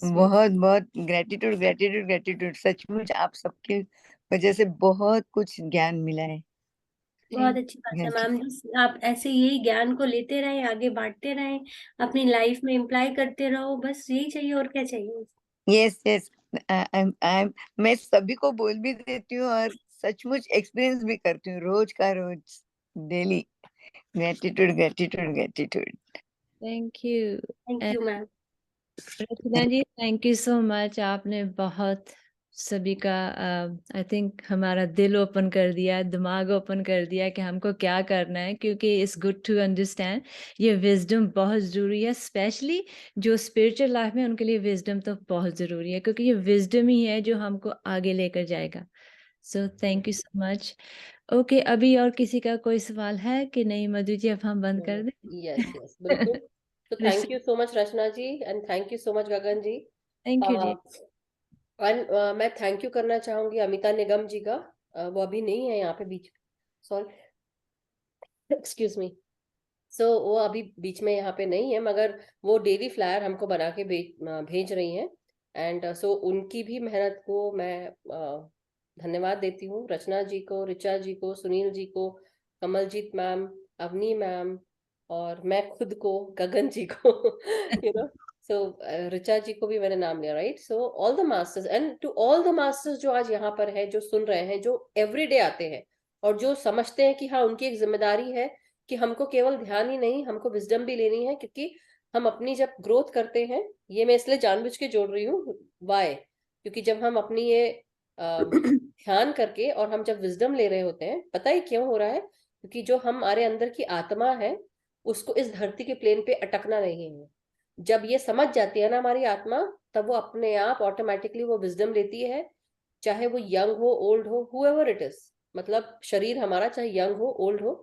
बहुत बहुत ग्रेटिट्यूड ग्रेटिट्यूड ग्रेटिट्यूड, सचमुच आप सबकी वजह से बहुत कुछ ज्ञान मिला है। बहुत अच्छी बात है मैम, आप ऐसे यही ज्ञान को लेते रहें, आगे बांटते रहें, अपनी लाइफ में इम्प्लाई करते रहो, बस यही चाहिए, और क्या चाहिए। यस यस, मैं सभी को बोल भी देती हूँ और सचमुच एक्सपीरियंस भी करती हूँ, रोज का रोज, daily. Gratitude gratitude gratitude. Thank you. Thank you ma'am. Rachna ji, thank you so much. आपने बहुत सभी का आई थिंक हमारा दिल ओपन कर दिया, दिमाग ओपन कर दिया कि हमको क्या करना है, क्योंकि इट्स गुड टू अंडरस्टैंड ये विजडम बहुत ज़रूरी है, स्पेशली जो स्पिरिचुअल लाइफ में उनके लिए विजडम तो बहुत ज़रूरी है, क्योंकि ये विजडम ही है जो हमको आगे लेकर जाएगा। सो thank you so much. Okay, अभी और किसी का कोई सवाल है कि नहीं मधु जी, अब हम बंद कर दें? यस यस, बिल्कुल। तो thank you so much Rachna ji, and thank you so much Gagan ji. Thank you जी। मैं थैंक यू करना चाहूंगी अमिता निगम जी का। वो अभी नहीं है यहाँ पे बीच, सॉरी एक्सक्यूज मी। सो वो अभी बीच में यहाँ पे नहीं है, मगर वो डेली फ्लायर हमको बना के भेज रही हैं। एंड सो उनकी भी मेहनत को मैं धन्यवाद देती हूँ। रचना जी को, रिचा जी को, सुनील जी को, कमलजीत मैम, अवनी मैम, और मैं खुद को, गगन जी को you know. So Richa ji को भी मैंने नाम लिया, right. So all the masters, and to all the masters जो आज यहाँ पर है, जो सुन रहे हैं, जो एवरीडे आते हैं और जो समझते हैं कि हाँ उनकी एक जिम्मेदारी है कि हमको केवल ध्यान ही नहीं, हमको विजडम भी लेनी है, क्योंकि हम अपनी जब ग्रोथ करते हैं, ये मैं इसलिए जानबूझ के जोड़ रही हूँ, वाई, क्योंकि जब हम अपनी ये ध्यान करके और हम जब विजडम ले रहे होते हैं, पता ही क्यों हो रहा है, क्योंकि जो हमारे अंदर की आत्मा है उसको इस धरती के प्लेन पे अटकना नहीं है। जब ये समझ जाती है ना हमारी आत्मा, तब वो अपने आप ऑटोमेटिकली वो विजडम लेती है, चाहे वो यंग हो, ओल्ड हो, हुएवर इट इज। मतलब शरीर हमारा चाहे यंग हो, ओल्ड हो,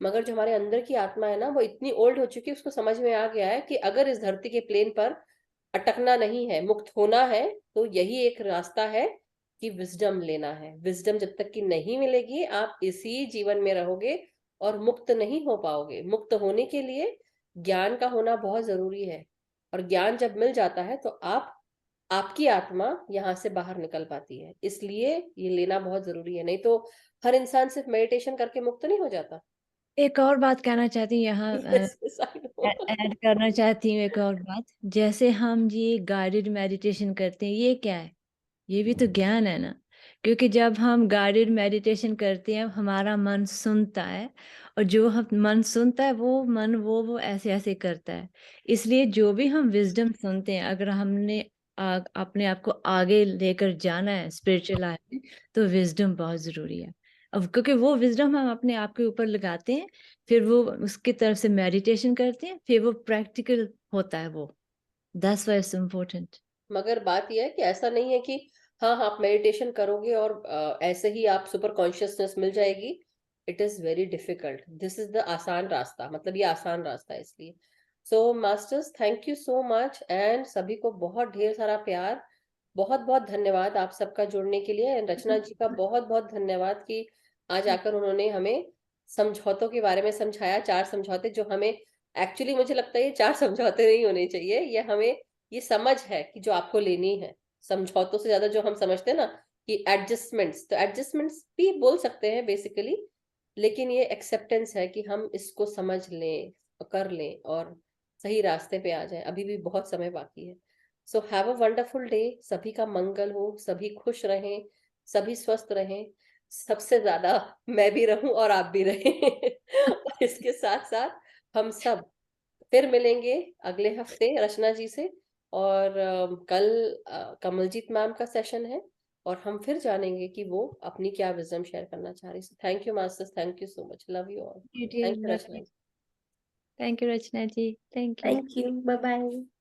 मगर जो हमारे अंदर की आत्मा है ना, वो इतनी ओल्ड हो चुकी है, उसको समझ में आ गया है कि अगर इस धरती के प्लेन पर अटकना नहीं है, मुक्त होना है, तो यही एक रास्ता है कि विजडम लेना है। विजडम जब तक कि नहीं मिलेगी, आप इसी जीवन में रहोगे और मुक्त नहीं हो पाओगे। मुक्त होने के लिए ज्ञान का होना बहुत जरूरी है, और ज्ञान जब मिल जाता है तो आपकी आत्मा यहाँ से बाहर निकल पाती है। इसलिए ये लेना बहुत जरूरी है, नहीं तो हर इंसान सिर्फ मेडिटेशन करके मुक्त नहीं हो जाता। एक और बात कहना चाहती हूँ यहाँ, Yes, yes, I know. Add करना चाहती हूँ एक और बात। जैसे हम ये गाइडेड मेडिटेशन करते हैं, ये क्या है? ये भी तो ज्ञान है ना, क्योंकि जब हम गाइडेड मेडिटेशन करते हैं हमारा मन सुनता है, और जो हम मन सुनता है वो मन वो ऐसे ऐसे करता है। इसलिए जो भी हम विजडम सुनते हैं, अगर हमने अपने आप को आगे लेकर जाना है स्पिरिचुअल लाइफ में, तो विजडम बहुत ज़रूरी है। अब क्योंकि वो विजडम हम अपने आप के ऊपर लगाते हैं, फिर वो उसकी तरफ से मेडिटेशन करते हैं, फिर वो प्रैक्टिकल होता है। वो दैट्स व्हाई इट्स इम्पोर्टेंट। मगर बात यह है कि ऐसा नहीं है कि हाँ आप मेडिटेशन करोगे और ऐसे ही आप सुपर कॉन्शियसनेस मिल जाएगी। It is very difficult. This is the आसान रास्ता, मतलब ये आसान रास्ता है। इसलिए सो masters, thank you so much, and सभी को बहुत ढेर सारा प्यार, बहुत बहुत धन्यवाद आप सबका जुड़ने के लिए। रचना जी का बहुत बहुत धन्यवाद कि आज आकर उन्होंने हमें समझौतों के बारे में समझाया। 4 समझौते जो हमें, एक्चुअली मुझे लगता है ये 4 समझौते नहीं होने चाहिए, ये हमें ये समझ है कि जो आपको लेनी है। समझौतों से ज्यादा जो हम समझते हैं ना कि एडजस्टमेंट्स, तो एडजस्टमेंट्स भी बोल सकते हैं बेसिकली, लेकिन ये एक्सेप्टेंस है कि हम इसको समझ लें, कर लें और सही रास्ते पे आ जाए। अभी भी बहुत समय बाकी है। So have a wonderful day. सभी का मंगल हो, सभी खुश रहें, सभी स्वस्थ रहें, सबसे ज्यादा मैं भी रहूं और आप भी रहें और इसके साथ साथ हम सब फिर मिलेंगे अगले हफ्ते रचना जी से, और कल कमलजीत मैम का सेशन है, और हम फिर जानेंगे कि वो अपनी क्या विजडम शेयर करना चाह रही है। Thank you masters, thank you so much, love you all. Thank you Rachna ji. Thank you Rachna ji, thank you. Thank you, bye bye.